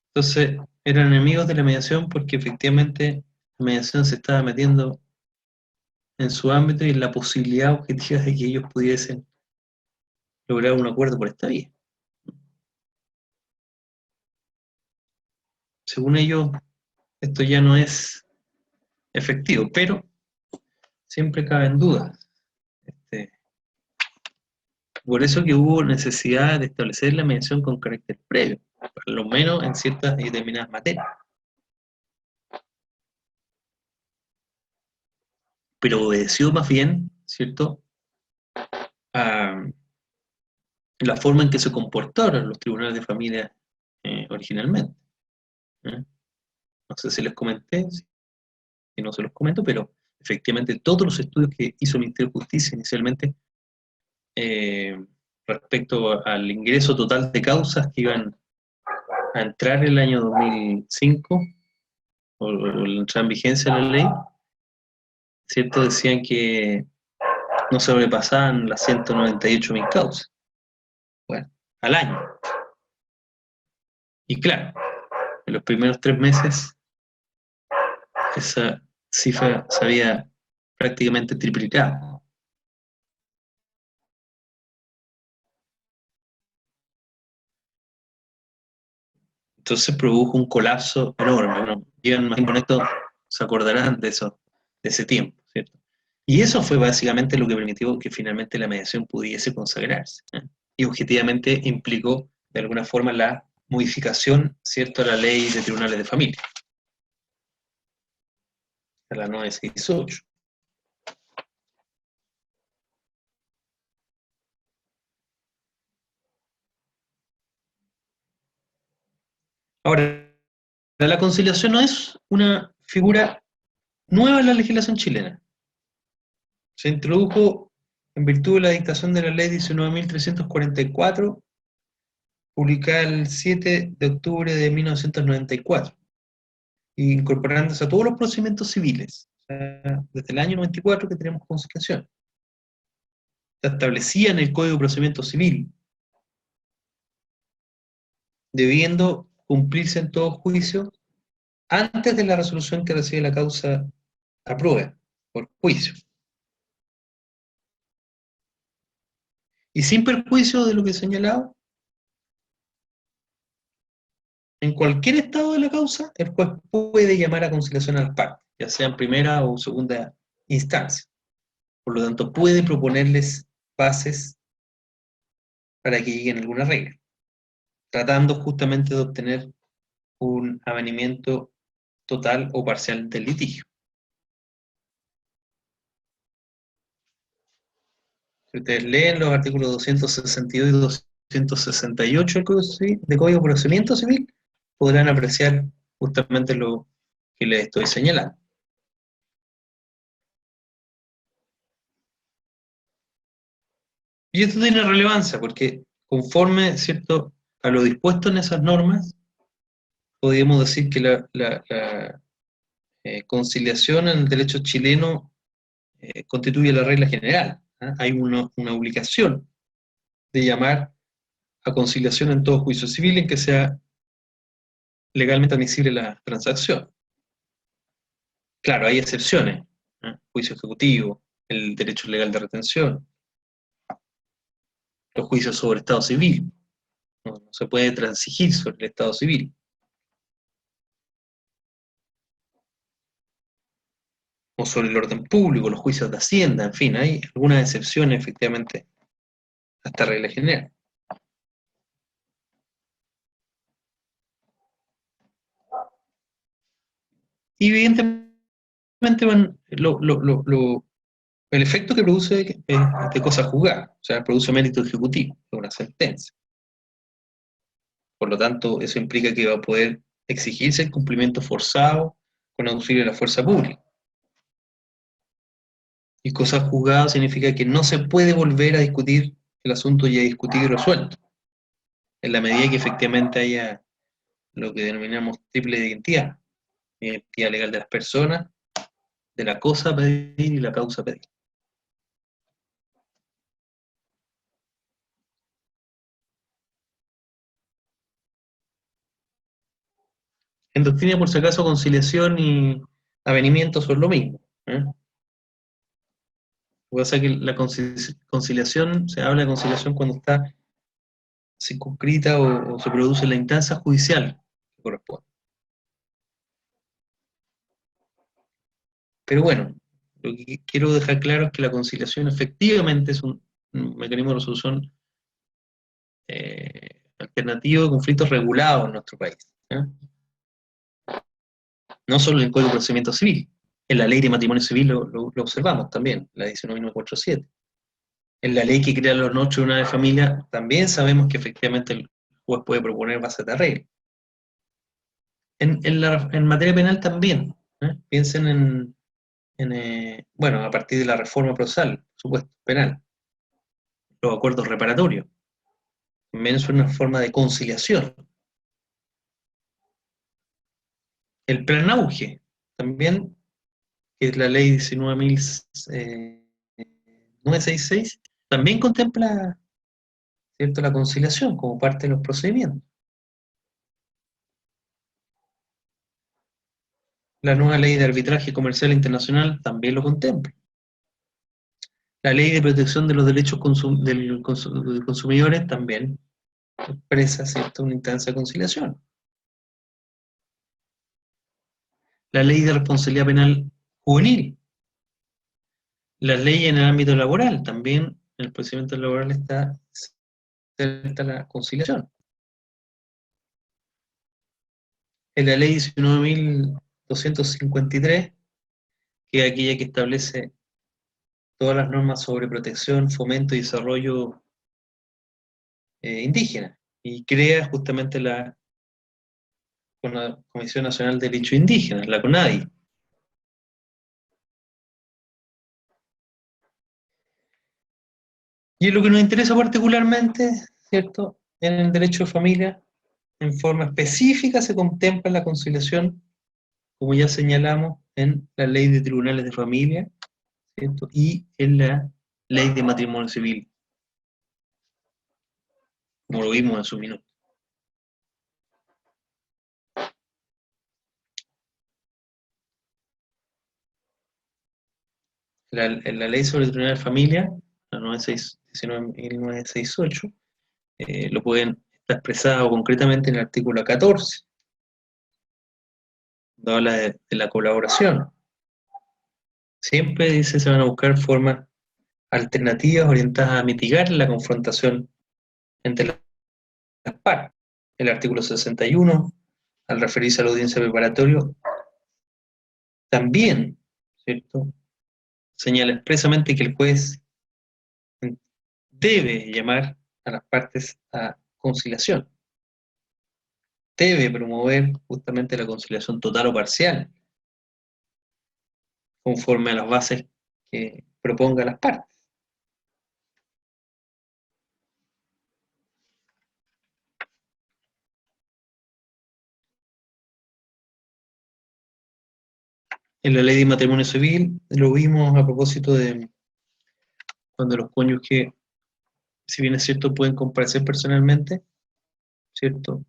Entonces eran enemigos de la mediación porque efectivamente la mediación se estaba metiendo en su ámbito y en la posibilidad objetiva de que ellos pudiesen lograr un acuerdo por esta vía. Según ellos, esto ya no es efectivo, pero siempre caben dudas. Por eso que hubo necesidad de establecer la mediación con carácter previo, por lo menos en ciertas y determinadas materias. Pero obedeció más bien, ¿cierto?, a la forma en que se comportaron los tribunales de familia originalmente. ¿Eh? No sé si les comenté, si no se los comento, pero efectivamente todos los estudios que hizo el Ministerio de Justicia inicialmente eh, respecto al ingreso total de causas que iban a entrar en el año 2005 o entrar en vigencia la ley, ¿cierto? Decían que no sobrepasaban las 198.000 causas, bueno, al año. Y claro, en los primeros 3 meses esa cifra se había prácticamente triplicado. Entonces produjo un colapso enorme. ¿No? Llegan más con esto, se acordarán de eso, de ese tiempo, ¿cierto? Y eso fue básicamente lo que permitió que finalmente la mediación pudiese consagrarse. ¿Eh? Y objetivamente implicó, de alguna forma, la modificación, ¿cierto?, a la ley de tribunales de familia, a la 968. Ahora, la conciliación no es una figura nueva en la legislación chilena. Se introdujo en virtud de la dictación de la ley 19.344 publicada el 7 de octubre de 1994, incorporándose a todos los procedimientos civiles. O sea, desde el año 94 que tenemos conciliación. Se establecía en el Código de Procedimiento Civil, debiendo cumplirse en todo juicio antes de la resolución que recibe la causa apruebe por juicio. Y sin perjuicio de lo que he señalado, en cualquier estado de la causa, el juez puede llamar a conciliación a las partes, ya sea en primera o segunda instancia. Por lo tanto, puede proponerles bases para que lleguen a alguna regla, tratando justamente de obtener un avenimiento total o parcial del litigio. Si ustedes leen los artículos 262 y 268 del Código de Procedimiento Civil, podrán apreciar justamente lo que les estoy señalando. Y esto tiene relevancia porque conforme, ¿cierto?, a lo dispuesto en esas normas, podríamos decir que la conciliación en el derecho chileno constituye la regla general. Hay una obligación de llamar a conciliación en todo juicio civil en que sea legalmente admisible la transacción. Claro, hay excepciones, juicio ejecutivo, el derecho legal de retención, los juicios sobre Estado civil, no se puede transigir sobre el Estado civil. O sobre el orden público, los juicios de Hacienda, en fin, hay algunas excepciones efectivamente a esta regla general. Y evidentemente el efecto que produce es de cosa juzgada, o sea, produce mérito ejecutivo, es una sentencia. Por lo tanto, eso implica que va a poder exigirse el cumplimiento forzado con auxilio de la fuerza pública. Y cosa juzgada significa que no se puede volver a discutir el asunto ya discutido y resuelto, en la medida que efectivamente haya lo que denominamos triple identidad legal de las personas, de la cosa a pedir y la causa a pedir. En doctrina, por si acaso, conciliación y avenimiento son lo mismo. Lo que pasa es que la conciliación, se habla de conciliación cuando está circunscrita o se produce en la instancia judicial que corresponde. Pero bueno, lo que quiero dejar claro es que la conciliación efectivamente es un mecanismo de resolución alternativo de conflictos regulados en nuestro país. No solo en el Código de Procedimiento Civil, en la Ley de Matrimonio Civil lo observamos también, la 19.947. En la ley que crea los noches de una de familia, también sabemos que efectivamente el juez puede proponer bases de arreglo. En materia penal también. Piensen bueno, a partir de la reforma procesal, por supuesto, penal, los acuerdos reparatorios. También es una forma de conciliación. El plan auge, también, que es la ley 19.966, también contempla, ¿cierto?, la conciliación como parte de los procedimientos. La nueva ley de arbitraje comercial internacional también lo contempla. La ley de protección de los derechos de consumidores también expresa, ¿cierto?, una instancia de conciliación. La ley de responsabilidad penal juvenil. La ley en el ámbito laboral también, en el procedimiento laboral está la conciliación. En la ley 19.253, que es aquella que establece todas las normas sobre protección, fomento y desarrollo indígena, y crea justamente la Comisión Nacional de Derechos Indígenas, la CONADI. Y lo que nos interesa particularmente, ¿cierto?, en el derecho de familia, en forma específica se contempla la conciliación, como ya señalamos, en la ley de tribunales de familia, ¿cierto? Y en la ley de matrimonio civil, como lo vimos en su minuto. En la ley sobre tribunales de familia, la 1968, lo pueden estar expresado concretamente en el artículo 14, donde habla de la colaboración. Siempre dice se van a buscar formas alternativas orientadas a mitigar la confrontación entre las partes. El artículo 61, al referirse a la audiencia preparatoria, también, ¿cierto?, señala expresamente que el juez debe llamar a las partes a conciliación, debe promover justamente la conciliación total o parcial, conforme a las bases que propongan las partes. En la ley de matrimonio civil lo vimos a propósito de cuando los cónyuges, si bien es cierto, pueden comparecer personalmente, ¿cierto?,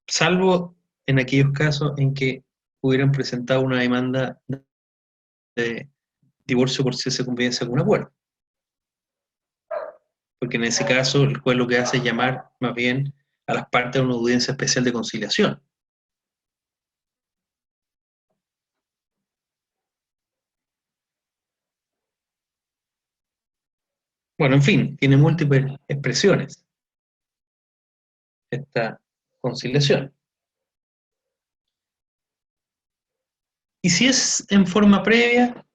salvo en aquellos casos en que hubieran presentado una demanda de divorcio por cese de convivencia con un acuerdo. Porque en ese caso el juez lo que hace es llamar más bien a las partes a una audiencia especial de conciliación. Bueno, en fin, tiene múltiples expresiones esta conciliación. Y si es en forma previa,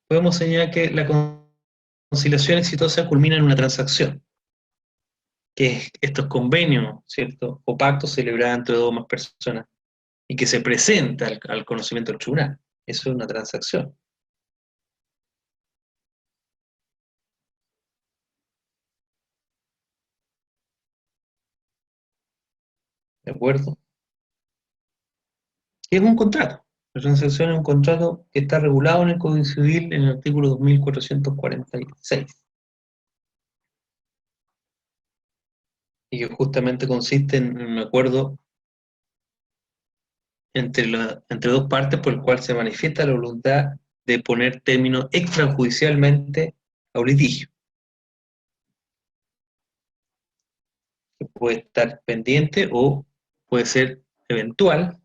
podemos señalar que la conciliación exitosa culmina en una transacción, que es estos convenios, ¿cierto?, o pactos celebrados entre dos o más personas y que se presenta al conocimiento del tribunal. Eso es una transacción. ¿De acuerdo? ¿Qué es un contrato? La transacción es un contrato que está regulado en el Código Civil en el artículo 2446 y que justamente consiste en un acuerdo entre dos partes por el cual se manifiesta la voluntad de poner término extrajudicialmente a un litigio, que puede estar pendiente o puede ser eventual,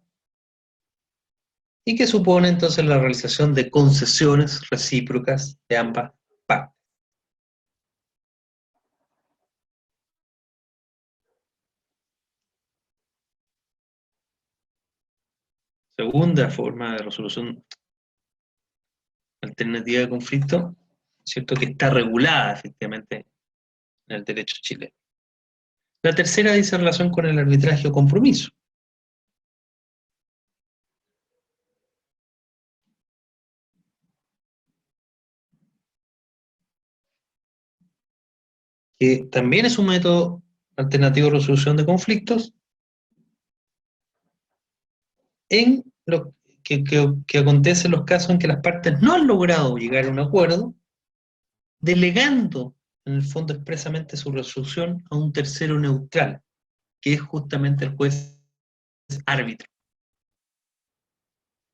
y que supone entonces la realización de concesiones recíprocas de ambas partes. Segunda forma de resolución alternativa de conflicto, ¿cierto?, que está regulada efectivamente en el derecho chileno. La tercera dice relación con el arbitraje o compromiso. Que también es un método alternativo de resolución de conflictos en lo que acontece en los casos en que las partes no han logrado llegar a un acuerdo, delegando en el fondo expresamente su resolución a un tercero neutral, que es justamente el juez árbitro,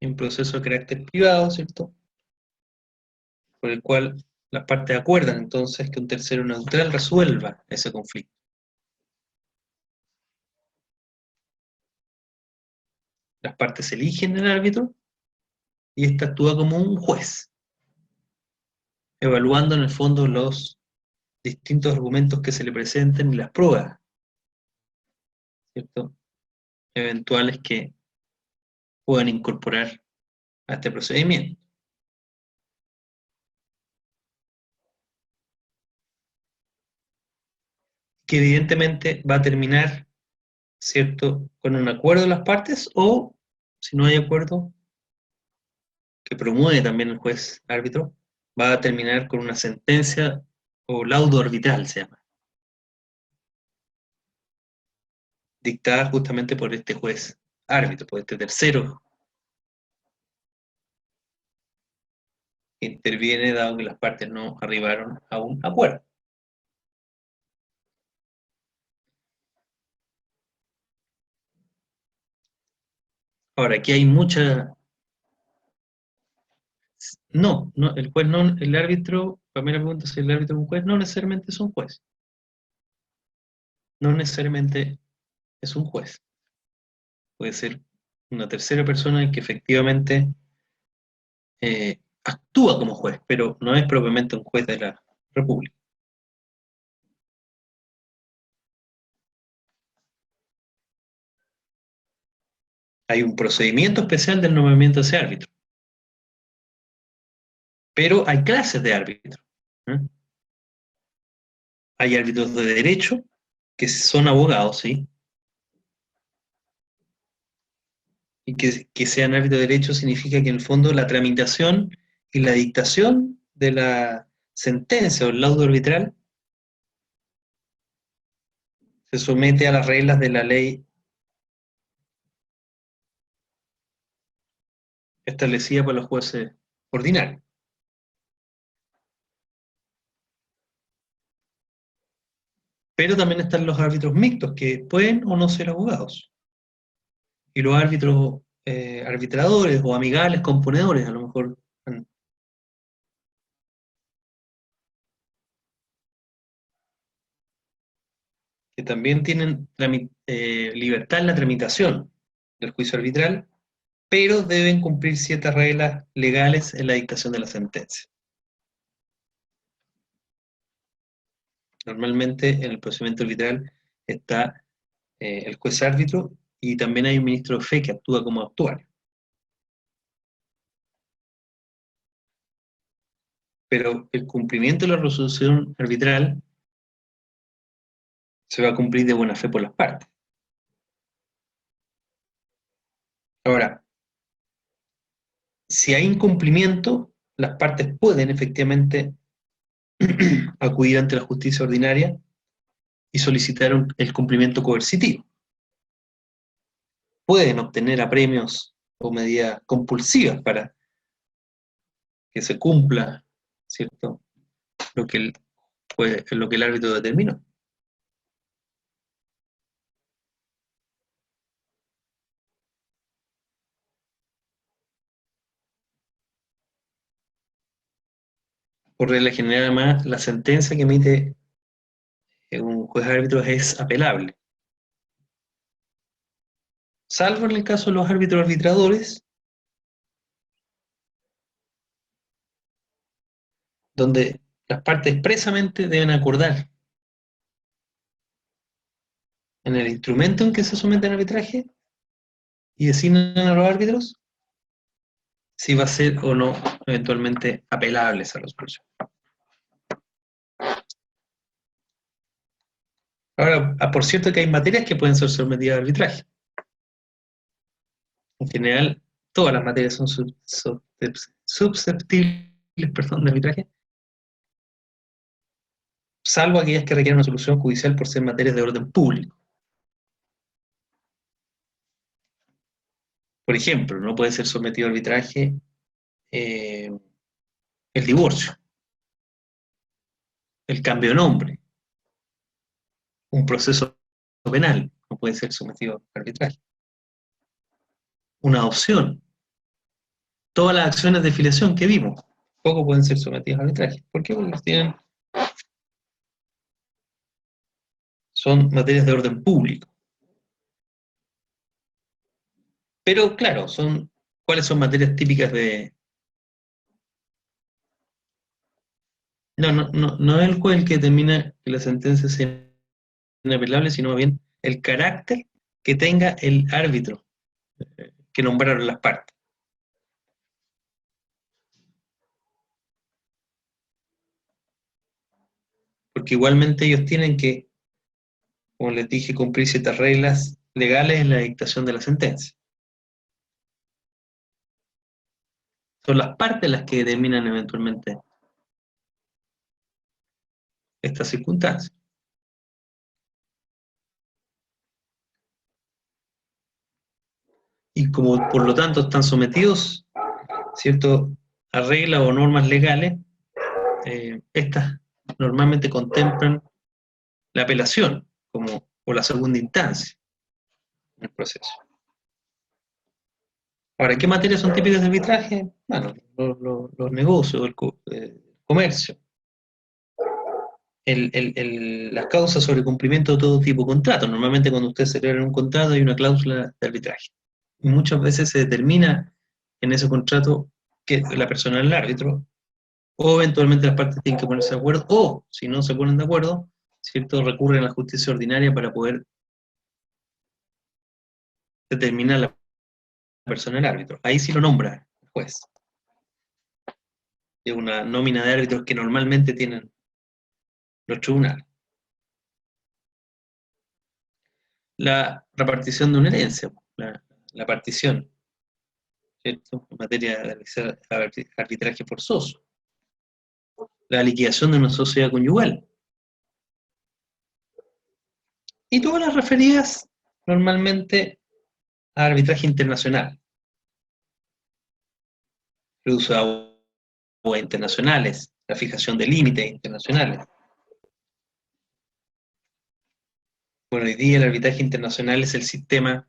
en un proceso de carácter privado, ¿cierto?, por el cual las partes acuerdan entonces que un tercero neutral resuelva ese conflicto. Las partes eligen el árbitro y éste actúa como un juez, evaluando en el fondo los distintos argumentos que se le presenten y las pruebas, ¿cierto?, eventuales que puedan incorporar a este procedimiento. Que evidentemente va a terminar, ¿cierto?, con un acuerdo de las partes o, si no hay acuerdo, que promueve también el juez árbitro, va a terminar con una sentencia o laudo arbitral, se llama. dictada justamente por este juez árbitro, por este tercero que interviene dado que las partes no arribaron a un acuerdo. Ahora, aquí hay mucha... No, no, el juez no, el árbitro, primera pregunta si el árbitro es un juez, no necesariamente es un juez. No necesariamente es un juez. Puede ser una tercera persona que efectivamente actúa como juez, pero no es propiamente un juez de la República. Hay un procedimiento especial del nombramiento de ese árbitro, pero hay clases de árbitro. ¿Eh? Hay árbitros de derecho que son abogados, ¿sí? Y que sean árbitros de derecho significa que en el fondo la tramitación y la dictación de la sentencia o el laudo arbitral se somete a las reglas de la ley establecida por los jueces ordinarios. Pero también están los árbitros mixtos, que pueden o no ser abogados. Y los árbitros arbitradores o amigables componedores, a lo mejor, que también tienen libertad en la tramitación del juicio arbitral, pero deben cumplir ciertas reglas legales en la dictación de la sentencia. Normalmente en el procedimiento arbitral está el juez árbitro y también hay un ministro de fe que actúa como actuario. Pero el cumplimiento de la resolución arbitral se va a cumplir de buena fe por las partes. Ahora, si hay incumplimiento, las partes pueden efectivamente acudir ante la justicia ordinaria y solicitar el cumplimiento coercitivo. Pueden obtener apremios o medidas compulsivas para que se cumpla, ¿cierto?, lo que el árbitro determinó. Por regla general, además, la sentencia que emite un juez árbitro es apelable, salvo en el caso de los árbitros arbitradores, donde las partes expresamente deben acordar en el instrumento en que se someten al arbitraje y designan a los árbitros si va a ser o no eventualmente apelable esa resolución. Ahora, por cierto que hay materias que pueden ser sometidas a arbitraje. En general, todas las materias son susceptibles, de arbitraje, salvo aquellas que requieren una solución judicial por ser materias de orden público. Por ejemplo, no puede ser sometido a arbitraje el divorcio, el cambio de nombre, un proceso penal, no puede ser sometido a arbitraje. Una adopción, todas las acciones de filiación que vimos, poco pueden ser sometidas a arbitraje. ¿Por qué? Porque son materias de orden público. Pero claro, ¿cuáles son materias típicas de... No es el juez el que determina que la sentencia sea inapelable, sino bien el carácter que tenga el árbitro que nombraron las partes. Porque igualmente ellos tienen que, como les dije, cumplir ciertas reglas legales en la dictación de la sentencia. Son las partes las que determinan eventualmente estas circunstancias. y como por lo tanto están sometidos, ¿cierto?, a reglas o normas legales, estas normalmente contemplan la apelación como, o la segunda instancia en el proceso. Ahora, ¿qué materias son típicas de arbitraje? Bueno, los negocios, el comercio, las causas sobre cumplimiento de todo tipo de contrato. Normalmente cuando usted celebra un contrato hay una cláusula de arbitraje. Y muchas veces se determina en ese contrato que la persona es el árbitro, o eventualmente las partes tienen que ponerse de acuerdo, o si no se ponen de acuerdo, ¿cierto?, recurren a la justicia ordinaria para poder determinar la persona el árbitro. Ahí sí lo nombra el juez. Es una nómina de árbitros que normalmente tienen los tribunales. La repartición de una herencia, la partición, ¿cierto?, en materia de realizar arbitraje forzoso. La liquidación de una sociedad conyugal. Y todas las referidas normalmente a arbitraje internacional. El uso de aguas internacionales, la fijación de límites internacionales. Bueno, hoy día el arbitraje internacional es el sistema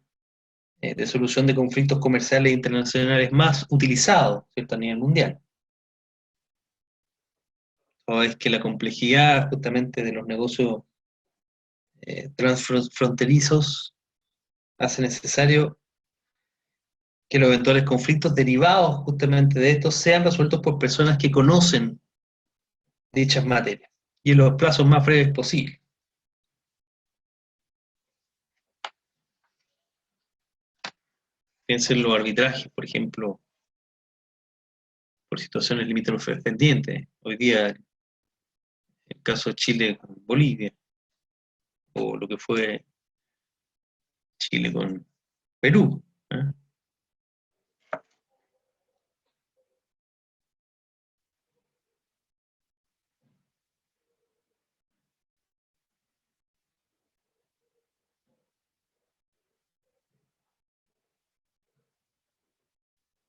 de solución de conflictos comerciales internacionales más utilizado, ¿cierto?, a nivel mundial. O es que la complejidad justamente de los negocios transfronterizos hace necesario que los eventuales conflictos derivados justamente de estos sean resueltos por personas que conocen dichas materias y en los plazos más breves posibles. Piensen en los arbitrajes, por ejemplo, por situaciones limítrofes pendientes. Hoy día, el caso de Chile con Bolivia, o lo que fue Chile con Perú. ¿Eh?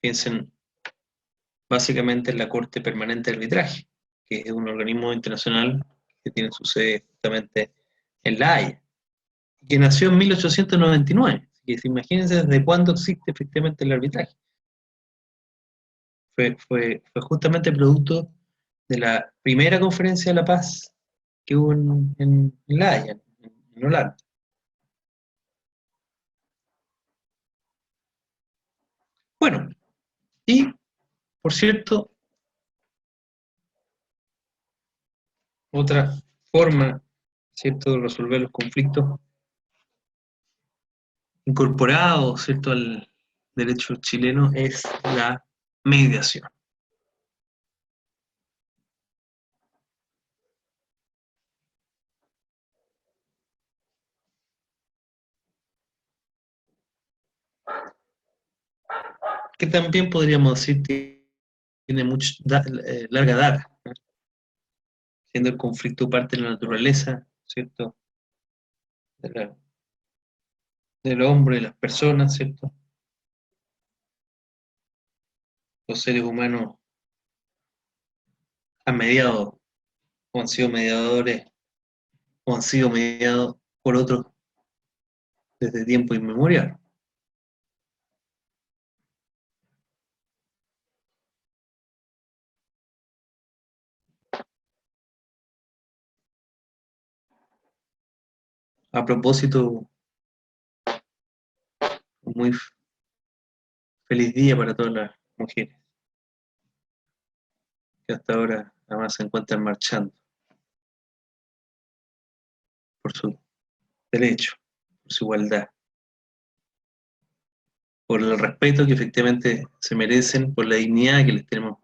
Piensen básicamente en la Corte Permanente de Arbitraje, que es un organismo internacional que tiene su sede justamente en La Haya, que nació en 1899. Así que imagínense desde cuándo existe efectivamente el arbitraje. Fue justamente producto de la primera conferencia de la paz que hubo en La Haya, en Holanda. Bueno, y por cierto, otra forma, ¿cierto?, de resolver los conflictos incorporados, ¿cierto?, al derecho chileno es la mediación. Que también podríamos decir que tiene larga data, ¿no?, siendo el conflicto parte de la naturaleza, ¿cierto?, de del hombre, de las personas, ¿cierto? Los seres humanos han mediado, o han sido mediadores, o han sido mediados por otros desde tiempo inmemorial. A propósito, un muy feliz día para todas las mujeres que hasta ahora además se encuentran marchando por su derecho, por su igualdad, por el respeto que efectivamente se merecen, por la dignidad que les tenemos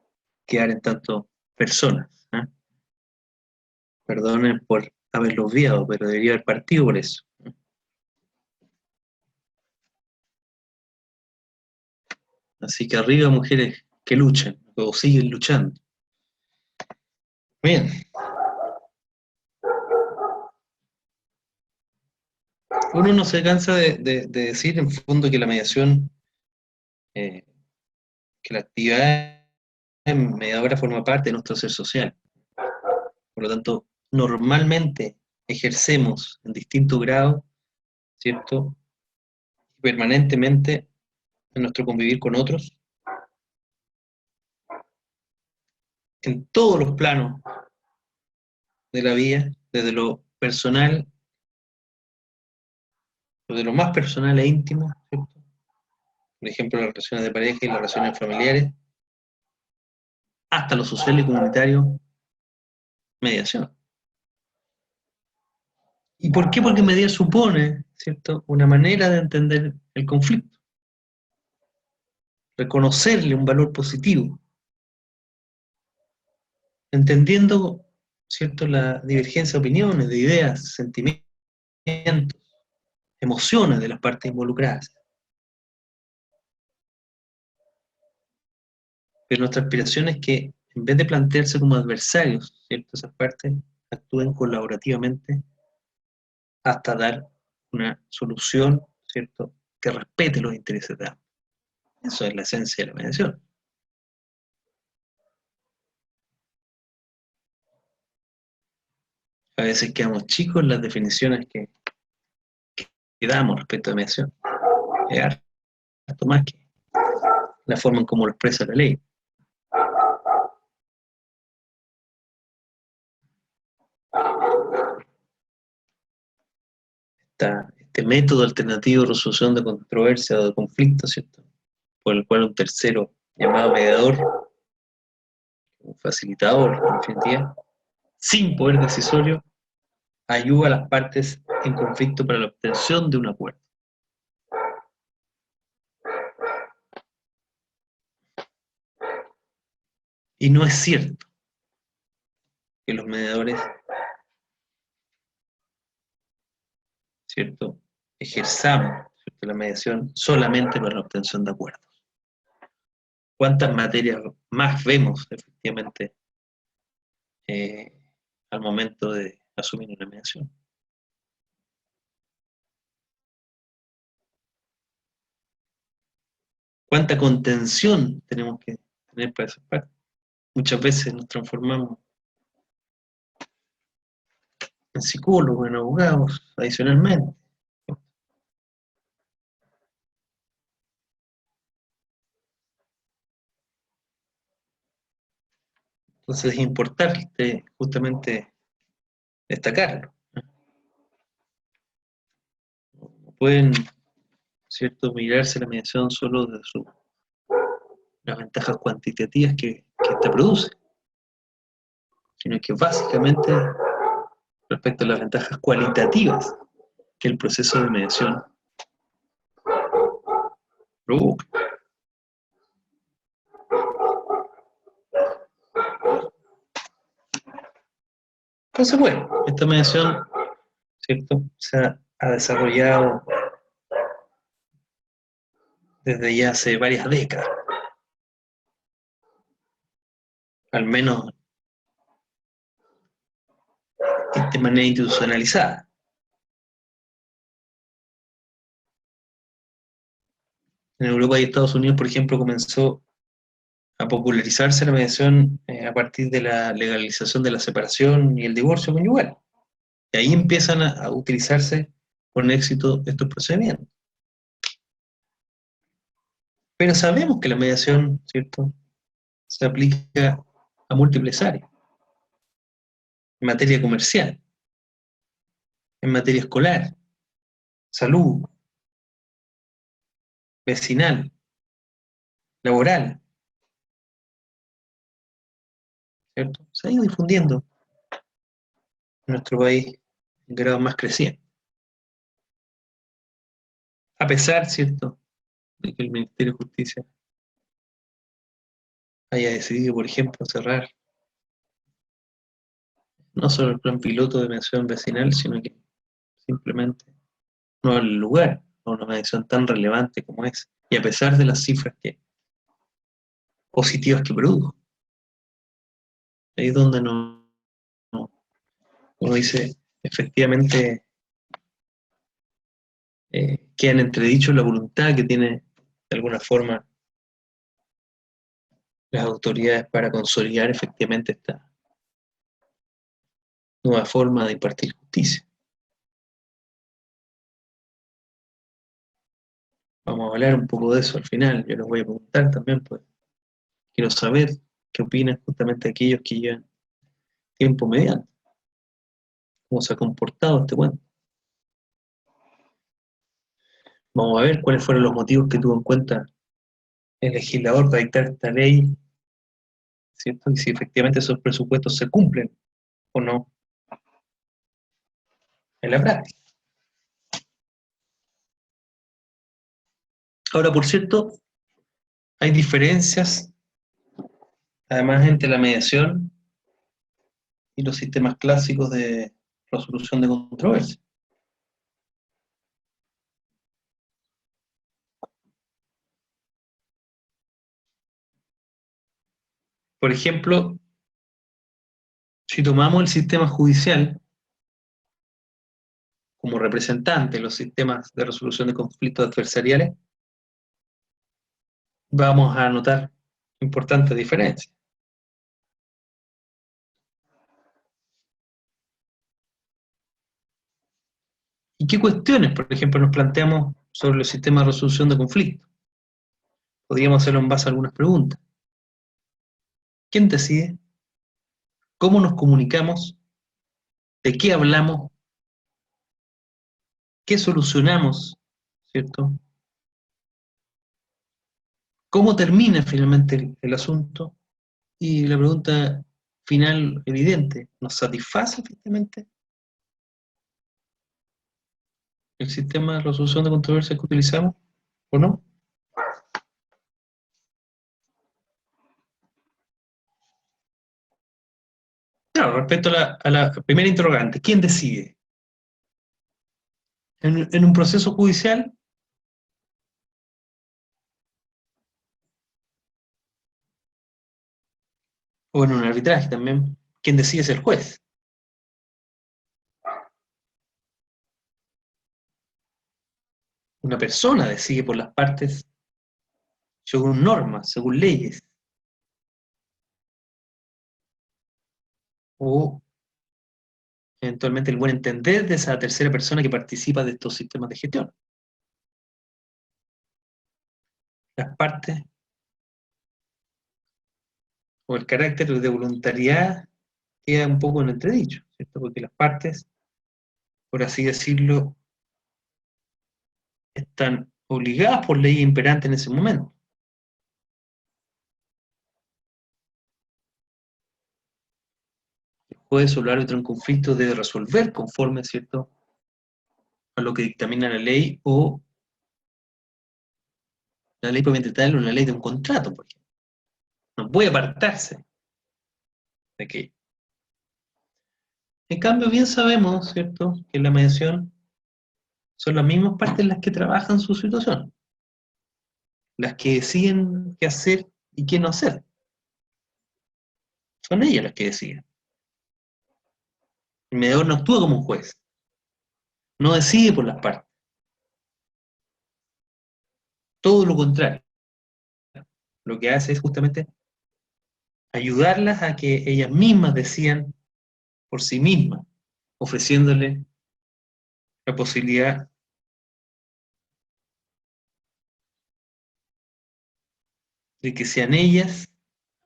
que dar en tanto personas. ¿Eh? Perdonen por haberlo obviado, pero debería haber partido por eso. Así que arriba, mujeres que luchan, o siguen luchando. Bien. Uno no se cansa de decir, en fondo, que la mediación que la actividad mediadora forma parte de nuestro ser social. Por lo tanto, normalmente ejercemos en distintos grados, ¿cierto? Permanentemente en nuestro convivir con otros, en todos los planos de la vida, desde lo personal, desde lo más personal e íntimo, ¿cierto? Por ejemplo, las relaciones de pareja y las relaciones familiares, hasta lo social y comunitario, mediación. ¿Y por qué? Porque mediar supone, ¿cierto?, una manera de entender el conflicto, reconocerle un valor positivo, entendiendo, ¿cierto?, la divergencia de opiniones, de ideas, sentimientos, emociones de las partes involucradas. Pero nuestra aspiración es que, en vez de plantearse como adversarios, ¿cierto?, esas partes actúen colaborativamente hasta dar una solución, ¿cierto?, que respete los intereses de ambos. Eso es la esencia de la mediación. A veces quedamos chicos en las definiciones que damos respecto a la mediación. Es harto más que la forma en cómo lo expresa la ley. Este método alternativo de resolución de controversia o de conflicto, ¿cierto?, por el cual un tercero llamado mediador, un facilitador, en definitiva, sin poder decisorio, ayuda a las partes en conflicto para la obtención de un acuerdo. Y no es cierto que los mediadores, ¿cierto?, ejerzamos, ¿cierto?, la mediación solamente para la obtención de acuerdos. ¿Cuántas materias más vemos efectivamente al momento de asumir una mediación? ¿Cuánta contención tenemos que tener para esas partes? Muchas veces nos transformamos en psicólogos, en abogados, adicionalmente. Entonces es importante justamente destacarlo. No pueden, ¿cierto?, mirarse la mediación solo de las ventajas cuantitativas que ésta produce, sino que básicamente respecto a las ventajas cualitativas que el proceso de mediación provoca. Entonces, bueno, esta mediación, ¿cierto?, se ha desarrollado desde ya hace varias décadas, al menos de manera institucionalizada. En Europa y Estados Unidos, por ejemplo, comenzó a popularizarse la mediación a partir de la legalización de la separación y el divorcio conyugal. Y ahí empiezan a utilizarse con éxito estos procedimientos. Pero sabemos que la mediación, ¿cierto?, se aplica a múltiples áreas. En materia comercial, en materia escolar, salud, vecinal, laboral, ¿cierto? Se ha ido difundiendo en nuestro país en grado más creciente. A pesar, ¿cierto?, de que el Ministerio de Justicia haya decidido, por ejemplo, cerrar no solo el plan piloto de mediación vecinal, sino que simplemente no el lugar a una mediación tan relevante como es, y a pesar de las cifras positivas que produjo. Ahí es donde uno dice, efectivamente, queda en entredicho la voluntad que tiene, de alguna forma, las autoridades para consolidar efectivamente esta nueva forma de impartir justicia. Vamos a hablar un poco de eso al final, yo les voy a preguntar también, pues quiero saber qué opinan justamente aquellos que llevan tiempo mediante, cómo se ha comportado este cuento. Vamos a ver cuáles fueron los motivos que tuvo en cuenta el legislador para dictar esta ley, ¿cierto? Y si efectivamente esos presupuestos se cumplen o no en la práctica. Ahora, por cierto, hay diferencias, además, entre la mediación y los sistemas clásicos de resolución de controversias. Por ejemplo, si tomamos el sistema judicial como representante de los sistemas de resolución de conflictos adversariales, vamos a notar importantes diferencias. ¿Y qué cuestiones, por ejemplo, nos planteamos sobre el sistema de resolución de conflictos? Podríamos hacerlo en base a algunas preguntas. ¿Quién decide? ¿Cómo nos comunicamos? ¿De qué hablamos? ¿Qué solucionamos? ¿Cierto? ¿Cómo termina finalmente el asunto? Y la pregunta final evidente, ¿nos satisface efectivamente el sistema de resolución de controversias que utilizamos o no? Claro, respecto a la primera interrogante, ¿quién decide? En un proceso judicial, o en un arbitraje también, ¿quién decide es el juez? Una persona decide por las partes según normas, según leyes, o eventualmente el buen entender de esa tercera persona que participa de estos sistemas de gestión. Las partes o el carácter de voluntariedad queda un poco en entredicho, ¿cierto? Porque las partes, por así decirlo, están obligadas por ley imperante en ese momento. El juez o el árbitro en conflicto debe resolver conforme, ¿cierto?, a lo que dictamina la ley o la ley propiamente tal o la ley de un contrato, por ejemplo. No puede apartarse de aquello. En cambio, bien sabemos, ¿cierto?, que en la mediación son las mismas partes las que trabajan su situación, las que deciden qué hacer y qué no hacer. Son ellas las que deciden. El mediador no actúa como un juez, no decide por las partes, todo lo contrario. Lo que hace es justamente ayudarlas a que ellas mismas decidan por sí mismas, ofreciéndole la posibilidad de que sean ellas,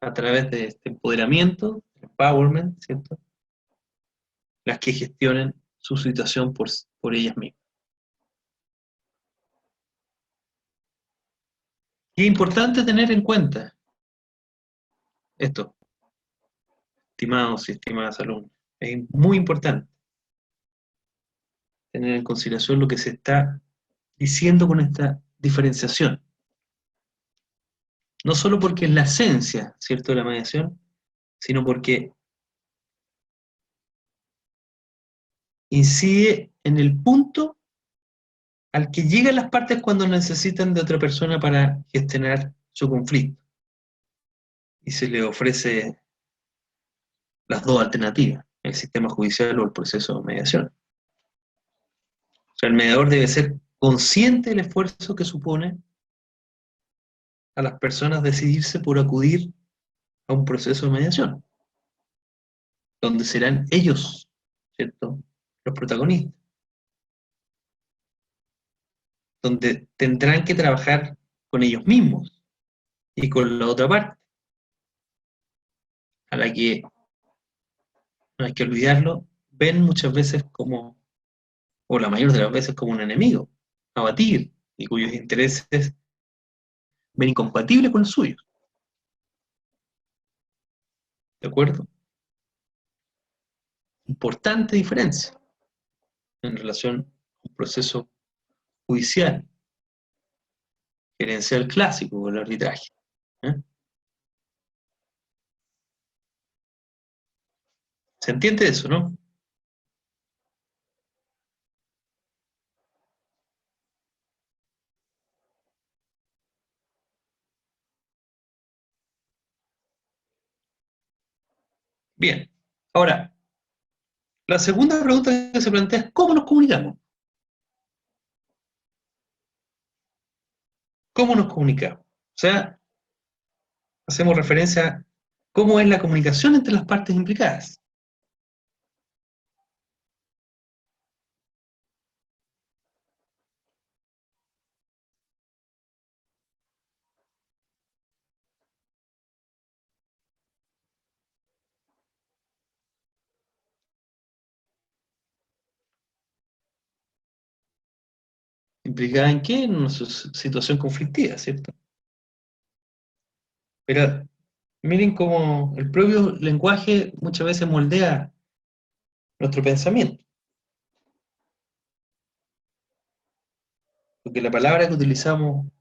a través de este empoderamiento, empowerment, ¿cierto?, las que gestionen su situación por ellas mismas. Y es importante tener en cuenta esto, estimados y estimadas alumnos. Es muy importante tener en consideración lo que se está diciendo con esta diferenciación. No solo porque es la esencia, ¿cierto?, de la mediación, sino porque incide en el punto al que llegan las partes cuando necesitan de otra persona para gestionar su conflicto. Y se le ofrece las dos alternativas, el sistema judicial o el proceso de mediación. O sea, el mediador debe ser consciente del esfuerzo que supone a las personas decidirse por acudir a un proceso de mediación, donde serán ellos, ¿cierto?, los protagonistas, donde tendrán que trabajar con ellos mismos y con la otra parte, a la que no hay que olvidarlo, ven muchas veces como, o la mayor de las veces, como un enemigo a batir y cuyos intereses ven incompatibles con los suyos. ¿De acuerdo? Importante diferencia en relación a un proceso judicial, gerencial clásico o el arbitraje. ¿Eh? ¿Se entiende eso, no? Bien. Ahora, la segunda pregunta que se plantea es ¿cómo nos comunicamos? ¿Cómo nos comunicamos? O sea, hacemos referencia a cómo es la comunicación entre las partes implicadas. ¿Implicada en qué? En una situación conflictiva, ¿cierto? Pero miren cómo el propio lenguaje muchas veces moldea nuestro pensamiento. Porque la palabra que utilizamos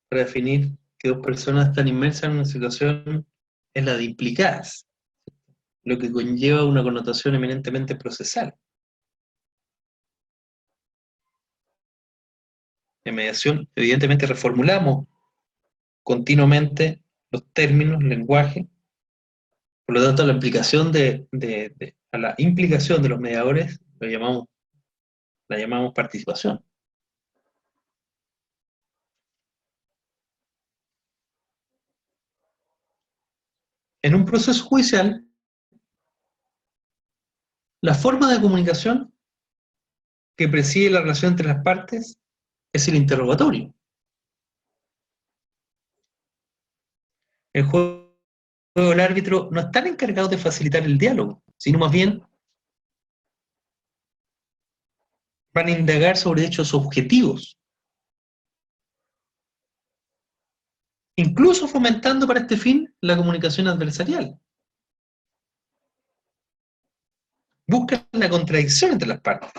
para definir que dos personas están inmersas en una situación es la de implicadas, lo que conlleva una connotación eminentemente procesal. En mediación, evidentemente, reformulamos continuamente los términos, el lenguaje, por lo tanto, la implicación a la implicación de los mediadores la llamamos participación. En un proceso judicial, la forma de comunicación que preside la relación entre las partes es el interrogatorio. El juego del árbitro no están encargados de facilitar el diálogo, sino más bien van a indagar sobre hechos objetivos, incluso fomentando para este fin la comunicación adversarial. Buscan la contradicción entre las partes.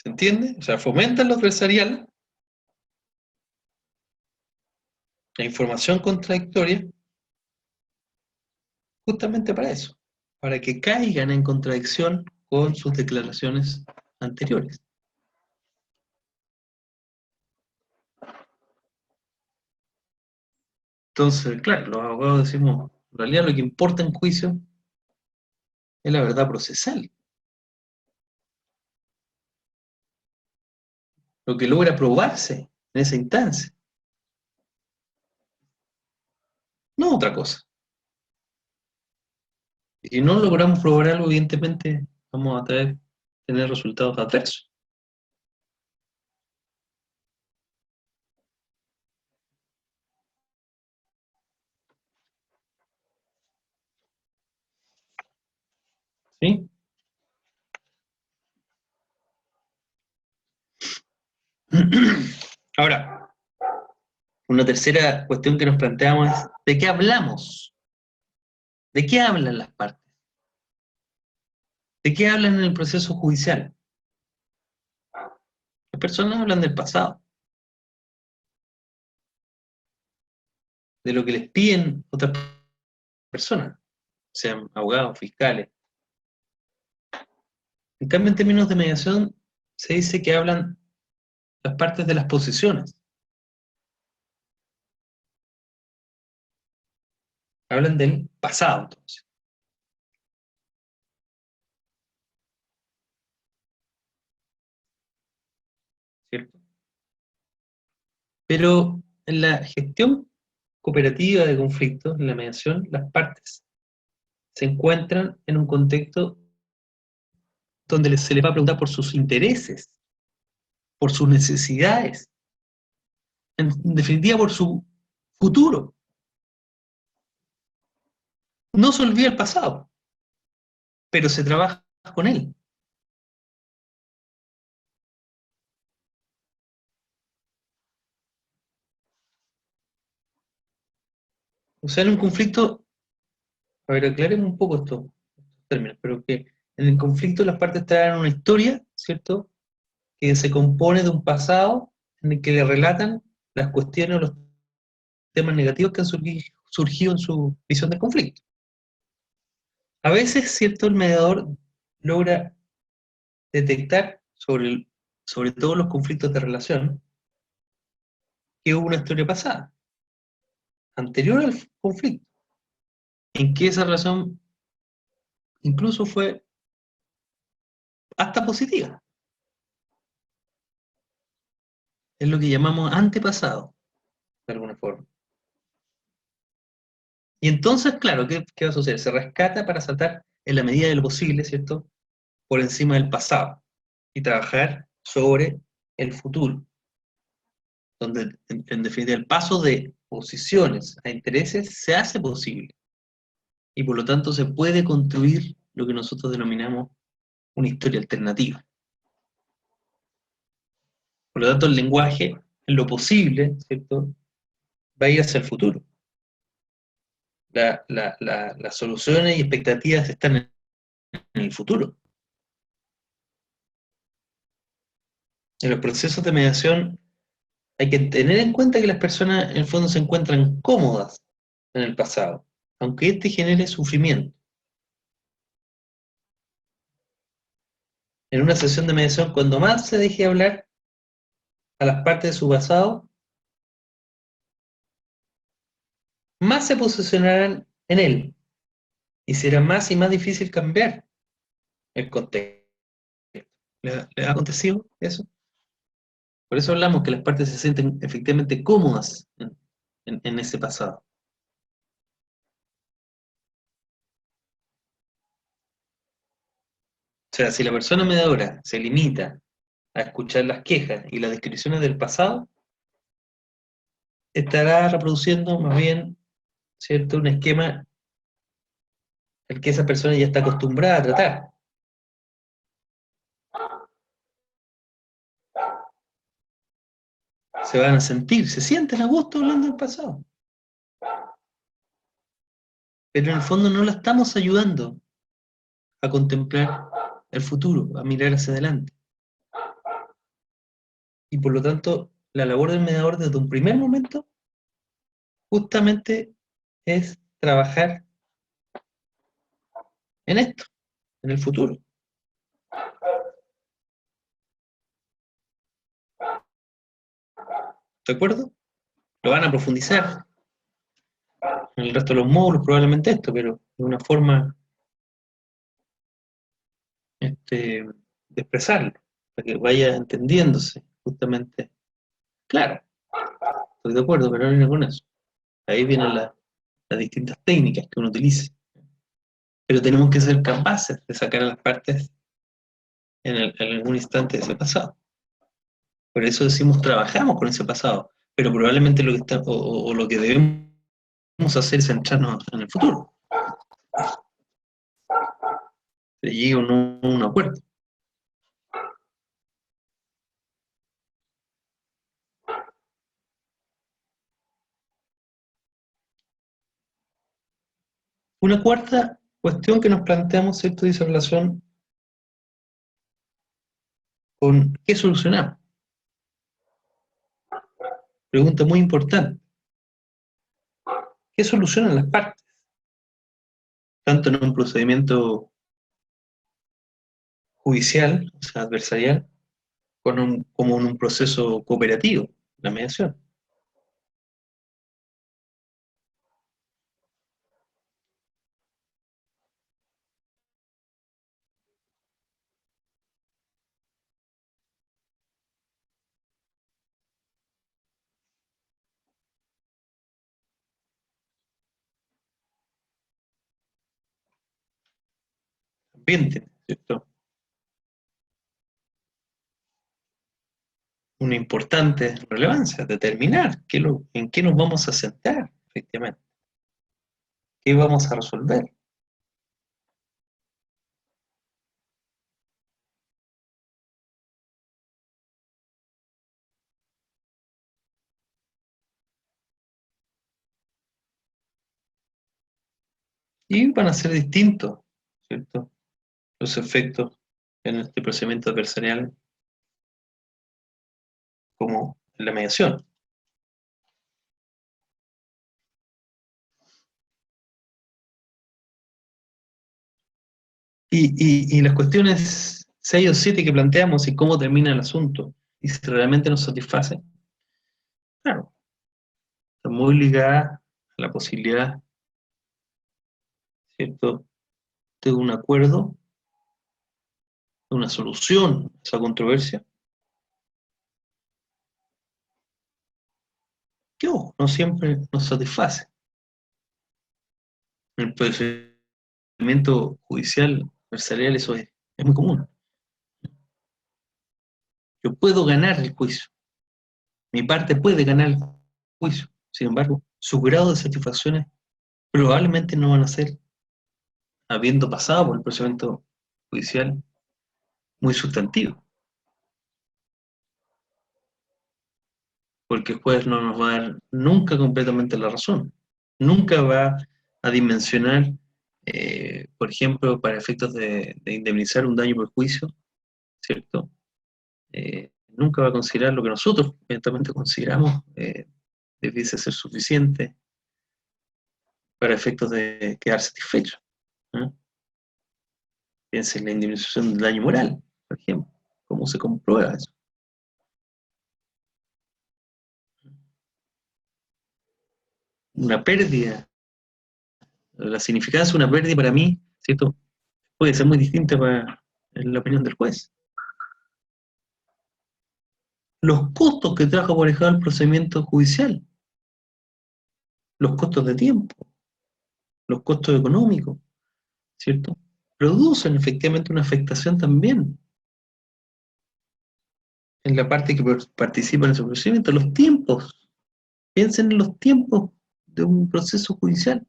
¿Se entiende? O sea, fomentan lo adversarial, la información contradictoria, justamente para eso, para que caigan en contradicción con sus declaraciones anteriores. Entonces, claro, los abogados decimos, en realidad lo que importa en juicio es la verdad procesal, lo que logra probarse en esa instancia, no otra cosa. Y si no logramos probar algo, evidentemente vamos a tener resultados adversos. ¿Sí? Ahora, una tercera cuestión que nos planteamos es, ¿de qué hablamos? ¿De qué hablan las partes? ¿De qué hablan en el proceso judicial? Las personas hablan del pasado, de lo que les piden otras personas, sean abogados, fiscales. En cambio, en términos de mediación, se dice que hablan las partes de las posiciones. Hablan del pasado, entonces. Pero en la gestión cooperativa de conflictos, en la mediación, las partes se encuentran en un contexto donde se les va a preguntar por sus intereses, por sus necesidades, en definitiva por su futuro. No se olvida el pasado, pero se trabaja con él. O sea, en un conflicto, a ver, aclaremos un poco estos términos, pero que en el conflicto las partes traen una historia, ¿cierto? Que se compone de un pasado en el que le relatan las cuestiones o los temas negativos que han surgido en su visión del conflicto. A veces, ¿cierto? El mediador logra detectar sobre todos los conflictos de relación que hubo una historia pasada, anterior al conflicto, en que esa relación incluso fue hasta positiva. Es lo que llamamos antepasado, de alguna forma. Y entonces, claro, ¿qué va a suceder? Se rescata para saltar en la medida de lo posible, ¿cierto? Por encima del pasado y trabajar sobre el futuro, donde en definitiva el paso de posiciones a intereses se hace posible y por lo tanto se puede construir lo que nosotros denominamos una historia alternativa. Por lo tanto, el lenguaje, en lo posible, ¿cierto?, va a ir hacia el futuro. Las soluciones y expectativas están en el futuro. En los procesos de mediación hay que tener en cuenta que las personas en el fondo se encuentran cómodas en el pasado, aunque este genere sufrimiento. En una sesión de mediación, cuando más se deje hablar a las partes de su pasado, más se posicionarán en él y será más y más difícil cambiar el contexto. ¿Le ha acontecido eso? Por eso hablamos que las partes se sienten efectivamente cómodas en ese pasado. O sea, si la persona mediadora se limita a escuchar las quejas y las descripciones del pasado, estará reproduciendo más bien, ¿cierto?, un esquema al que esa persona ya está acostumbrada a tratar. Se van a sentir, se sienten a gusto hablando del pasado. Pero en el fondo no la estamos ayudando a contemplar el futuro, a mirar hacia adelante. Y por lo tanto, la labor del mediador desde un primer momento justamente es trabajar en esto, en el futuro. ¿De acuerdo? Lo van a profundizar en el resto de los módulos, probablemente esto, pero de una forma de expresarlo, para que vaya entendiéndose justamente. Claro, estoy de acuerdo, pero no viene con eso. Ahí vienen las distintas técnicas que uno utilice. Pero tenemos que ser capaces de sacar a las partes en algún instante de ese pasado. Por eso decimos trabajamos con ese pasado, pero probablemente lo que está, o lo que debemos hacer es centrarnos en el futuro. Se llegue o no a un acuerdo. Una cuarta cuestión que nos planteamos, ¿cierto?, dice relación con qué solucionamos. Pregunta muy importante. ¿Qué solucionan las partes? Tanto en un procedimiento judicial, o sea, adversarial, como en un proceso cooperativo, la mediación. también tiene, ¿cierto?, una importante relevancia, determinar en qué nos vamos a centrar, efectivamente, qué vamos a resolver. Y van a ser distintos, ¿cierto?, los efectos en este procedimiento adversarial como en la mediación. Y las cuestiones 6 o 7 que planteamos y cómo termina el asunto, y si realmente nos satisface, claro, está muy ligada a la posibilidad, ¿cierto?, de un acuerdo, de una solución a esa controversia, que ojo, no siempre nos satisface. En el procedimiento judicial adversarial eso es muy común. Yo puedo ganar el juicio, mi parte puede ganar el juicio, sin embargo, su grado de satisfacciones probablemente no van a ser, habiendo pasado por el procedimiento judicial, muy sustantivo, porque el juez no nos va a dar nunca completamente la razón, nunca va a dimensionar, por ejemplo, para efectos de indemnizar un daño por juicio, ¿cierto? Nunca va a considerar lo que nosotros eventualmente consideramos debiese ser suficiente para efectos de quedar satisfecho, ¿eh? Piensa en la indemnización del daño moral, por ejemplo. ¿Cómo se comprueba eso? Una pérdida, la significancia de una pérdida para mí, ¿cierto?, puede ser muy distinta en la opinión del juez. Los costos que trajo aparejado el procedimiento judicial, los costos de tiempo, los costos económicos, ¿cierto?, producen efectivamente una afectación también en la parte que participa en ese procedimiento. Los tiempos, piensen en los tiempos de un proceso judicial.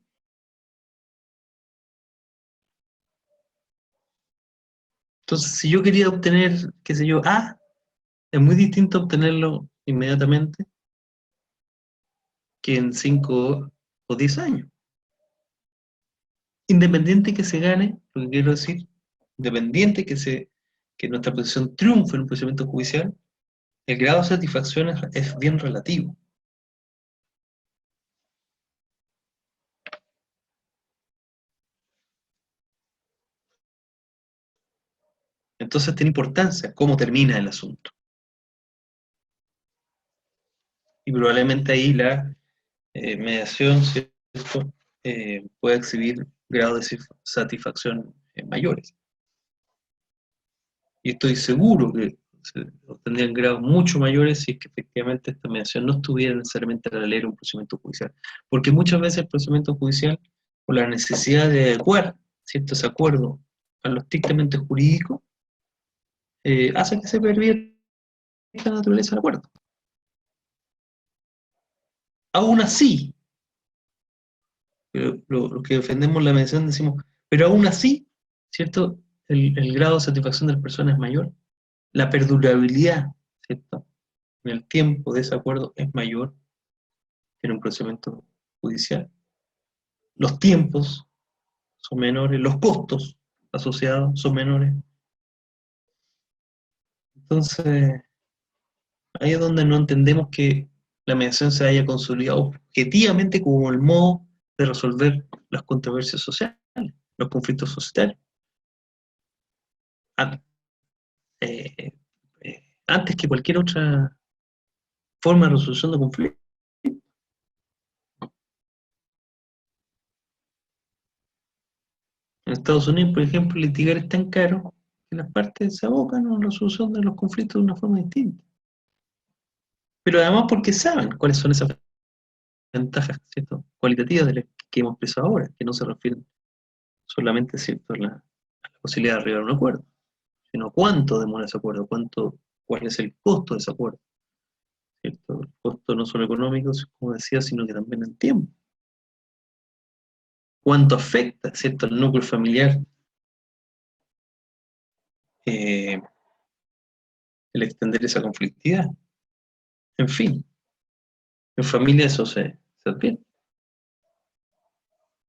Entonces, si yo quería obtener, qué sé yo, A, es muy distinto obtenerlo inmediatamente que en 5 o 10 años. Independiente que se gane, lo que quiero decir, independiente que nuestra posición triunfe en un procedimiento judicial, el grado de satisfacción es bien relativo. Entonces tiene importancia cómo termina el asunto. Y probablemente ahí la mediación, ¿cierto?, puede exhibir grados de satisfacción mayores. Y estoy seguro que se obtendrían grados mucho mayores si es que efectivamente esta mediación no estuviera necesariamente a la ley de un procedimiento judicial. Porque muchas veces el procedimiento judicial, por la necesidad de adecuar ciertos acuerdos a lo estrictamente jurídico, hace que se pervierta la naturaleza del acuerdo. Aún así, los que defendemos la mediación decimos, pero aún así, ¿cierto?, el grado de satisfacción de las personas es mayor, la perdurabilidad, ¿cierto?, en el tiempo de ese acuerdo es mayor que en un procedimiento judicial. Los tiempos son menores, los costos asociados son menores. Entonces, ahí es donde no entendemos que la mediación se haya consolidado objetivamente como el modo de resolver las controversias sociales, los conflictos societarios. Eh, antes que cualquier otra forma de resolución de conflictos. En Estados Unidos, por ejemplo, litigar es tan caro que las partes se abocan a la resolución de los conflictos de una forma distinta. Pero además porque saben cuáles son esas ventajas, ¿cierto?, cualitativas de las que hemos expresado ahora, que no se refieren solamente, ¿cierto?, la posibilidad de arribar a un acuerdo, sino cuánto demora ese acuerdo, cuál es el costo de ese acuerdo, ¿cierto? El costo no solo económico, como decía, sino que también en tiempo. ¿Cuánto afecta, ¿cierto?, al núcleo familiar el extender esa conflictividad? En fin, en familia eso se advierte.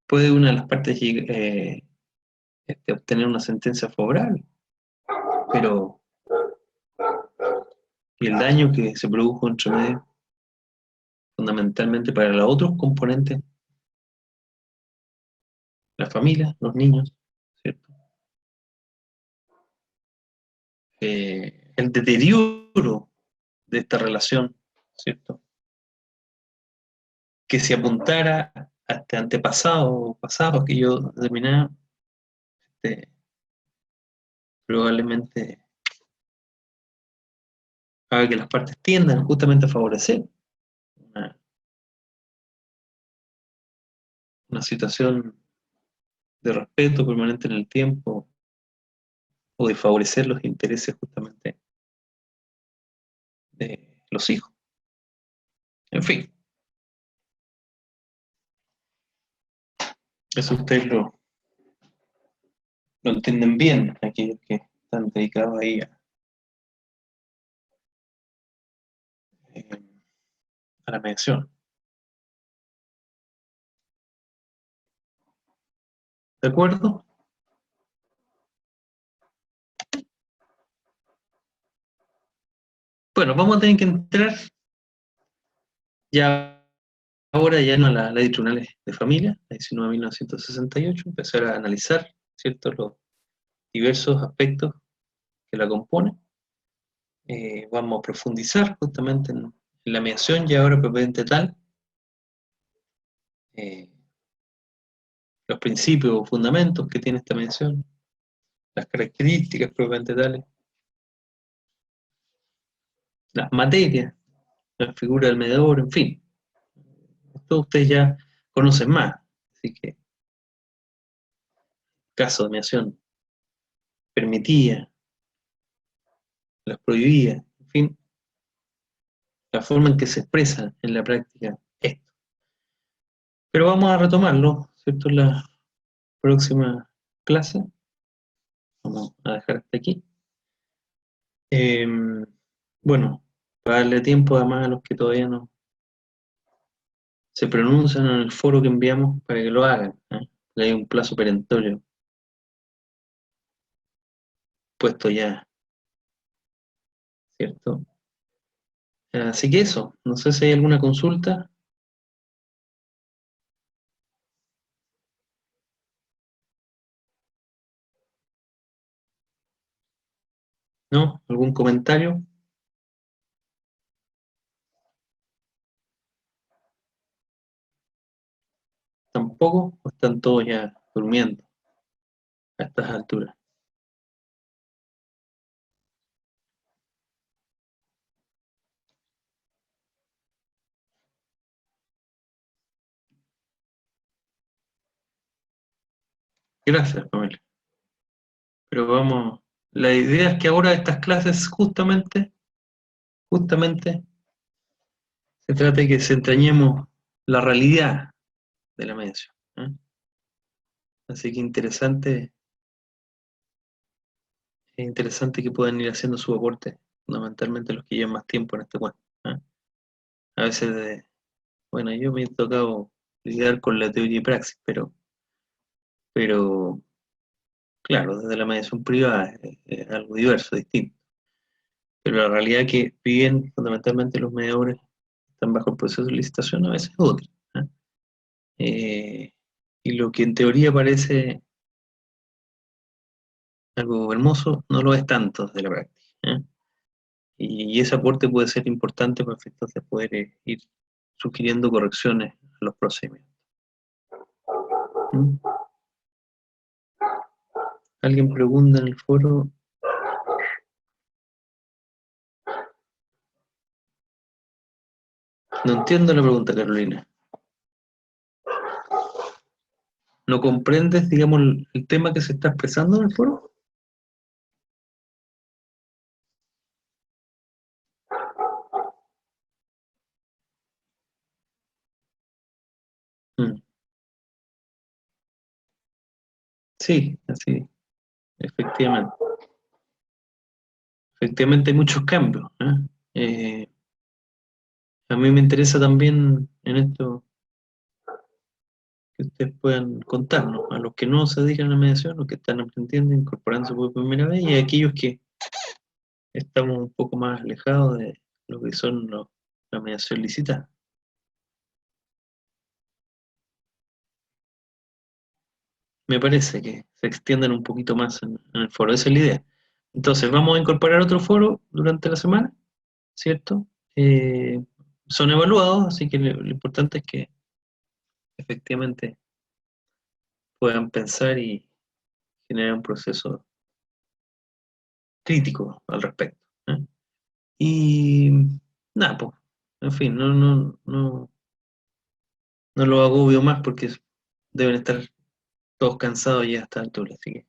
Puede una de las partes obtener una sentencia favorable, pero ¿y el daño que se produjo entre medio? Fundamentalmente para los otros componentes, la familia, los niños, ¿cierto? El deterioro de esta relación, ¿cierto? Que si apuntara a este antepasado o pasado que yo determinaba, este, probablemente haga que las partes tiendan justamente a favorecer una, una situación de respeto permanente en el tiempo o de favorecer los intereses justamente de los hijos. En fin, eso ustedes lo entienden bien, aquellos que están dedicados ahí a la mediación. ¿De acuerdo? Bueno, vamos a tener que entrar ya ahora ya no a la ley de tribunales de familia, la 19.968, empezar a analizar, ¿cierto?, los diversos aspectos que la componen. Vamos a profundizar justamente en la mediación y ahora propiamente tal, los principios o fundamentos que tiene esta mediación, las características propiamente tales, las materias, la figura del mediador, en fin. Esto ustedes ya conocen más, así que caso de mediación permitía, las prohibía, en fin, la forma en que se expresa en la práctica esto. Pero vamos a retomarlo, ¿cierto?, en la próxima clase. Vamos a dejar hasta aquí. Bueno, para darle tiempo además a los que todavía no se pronuncian en el foro que enviamos para que lo hagan, ¿eh? Hay un plazo perentorio puesto ya, ¿cierto? Así que eso, no sé si hay alguna consulta, ¿no? ¿Algún comentario? ¿Tampoco? ¿O están todos ya durmiendo a estas alturas? Gracias, Pamela. Pero vamos, la idea es que ahora estas clases justamente, se trata de que desentrañemos la realidad de la mediación, ¿eh? Así que es interesante que puedan ir haciendo su aporte, fundamentalmente los que llevan más tiempo en este cuento, ¿eh? A veces, bueno, yo me he tocado lidiar con la teoría y praxis, pero claro, desde la mediación privada es algo diverso, distinto. Pero la realidad es que viven fundamentalmente los mediadores están bajo el proceso de licitación, a veces es otra, ¿eh? Y lo que en teoría parece algo hermoso, no lo es tanto de la práctica, ¿eh? Y ese aporte puede ser importante para efectos de poder ir sugiriendo correcciones a los procedimientos. ¿Mm? Alguien pregunta en el foro. No entiendo la pregunta, Carolina. ¿No comprendes, digamos, el tema que se está expresando en el foro? Mm, sí, así, efectivamente. Efectivamente hay muchos cambios, ¿eh? Eh, a mí me interesa también en esto que ustedes puedan contarnos, a los que no se dedican a la mediación, los que están aprendiendo, incorporándose por primera vez, y a aquellos que estamos un poco más alejados de lo que son la mediación lícita. Me parece que se extiendan un poquito más en el foro, esa es la idea. Entonces, vamos a incorporar otro foro durante la semana, ¿cierto? Eh, son evaluados, así que lo importante es que efectivamente puedan pensar y generar un proceso crítico al respecto, ¿eh? Y nada, pues, en fin, no lo agobio más porque deben estar todos cansados ya a esta altura, así que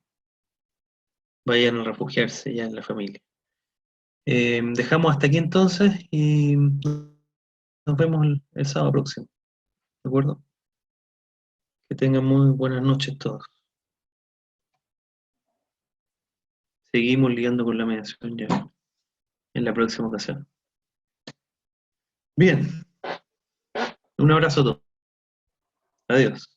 vayan a refugiarse ya en la familia. Dejamos hasta aquí entonces y nos vemos el sábado próximo, ¿de acuerdo? Que tengan muy buenas noches todos. Seguimos lidiando con la mediación ya en la próxima ocasión. Bien, un abrazo a todos. Adiós.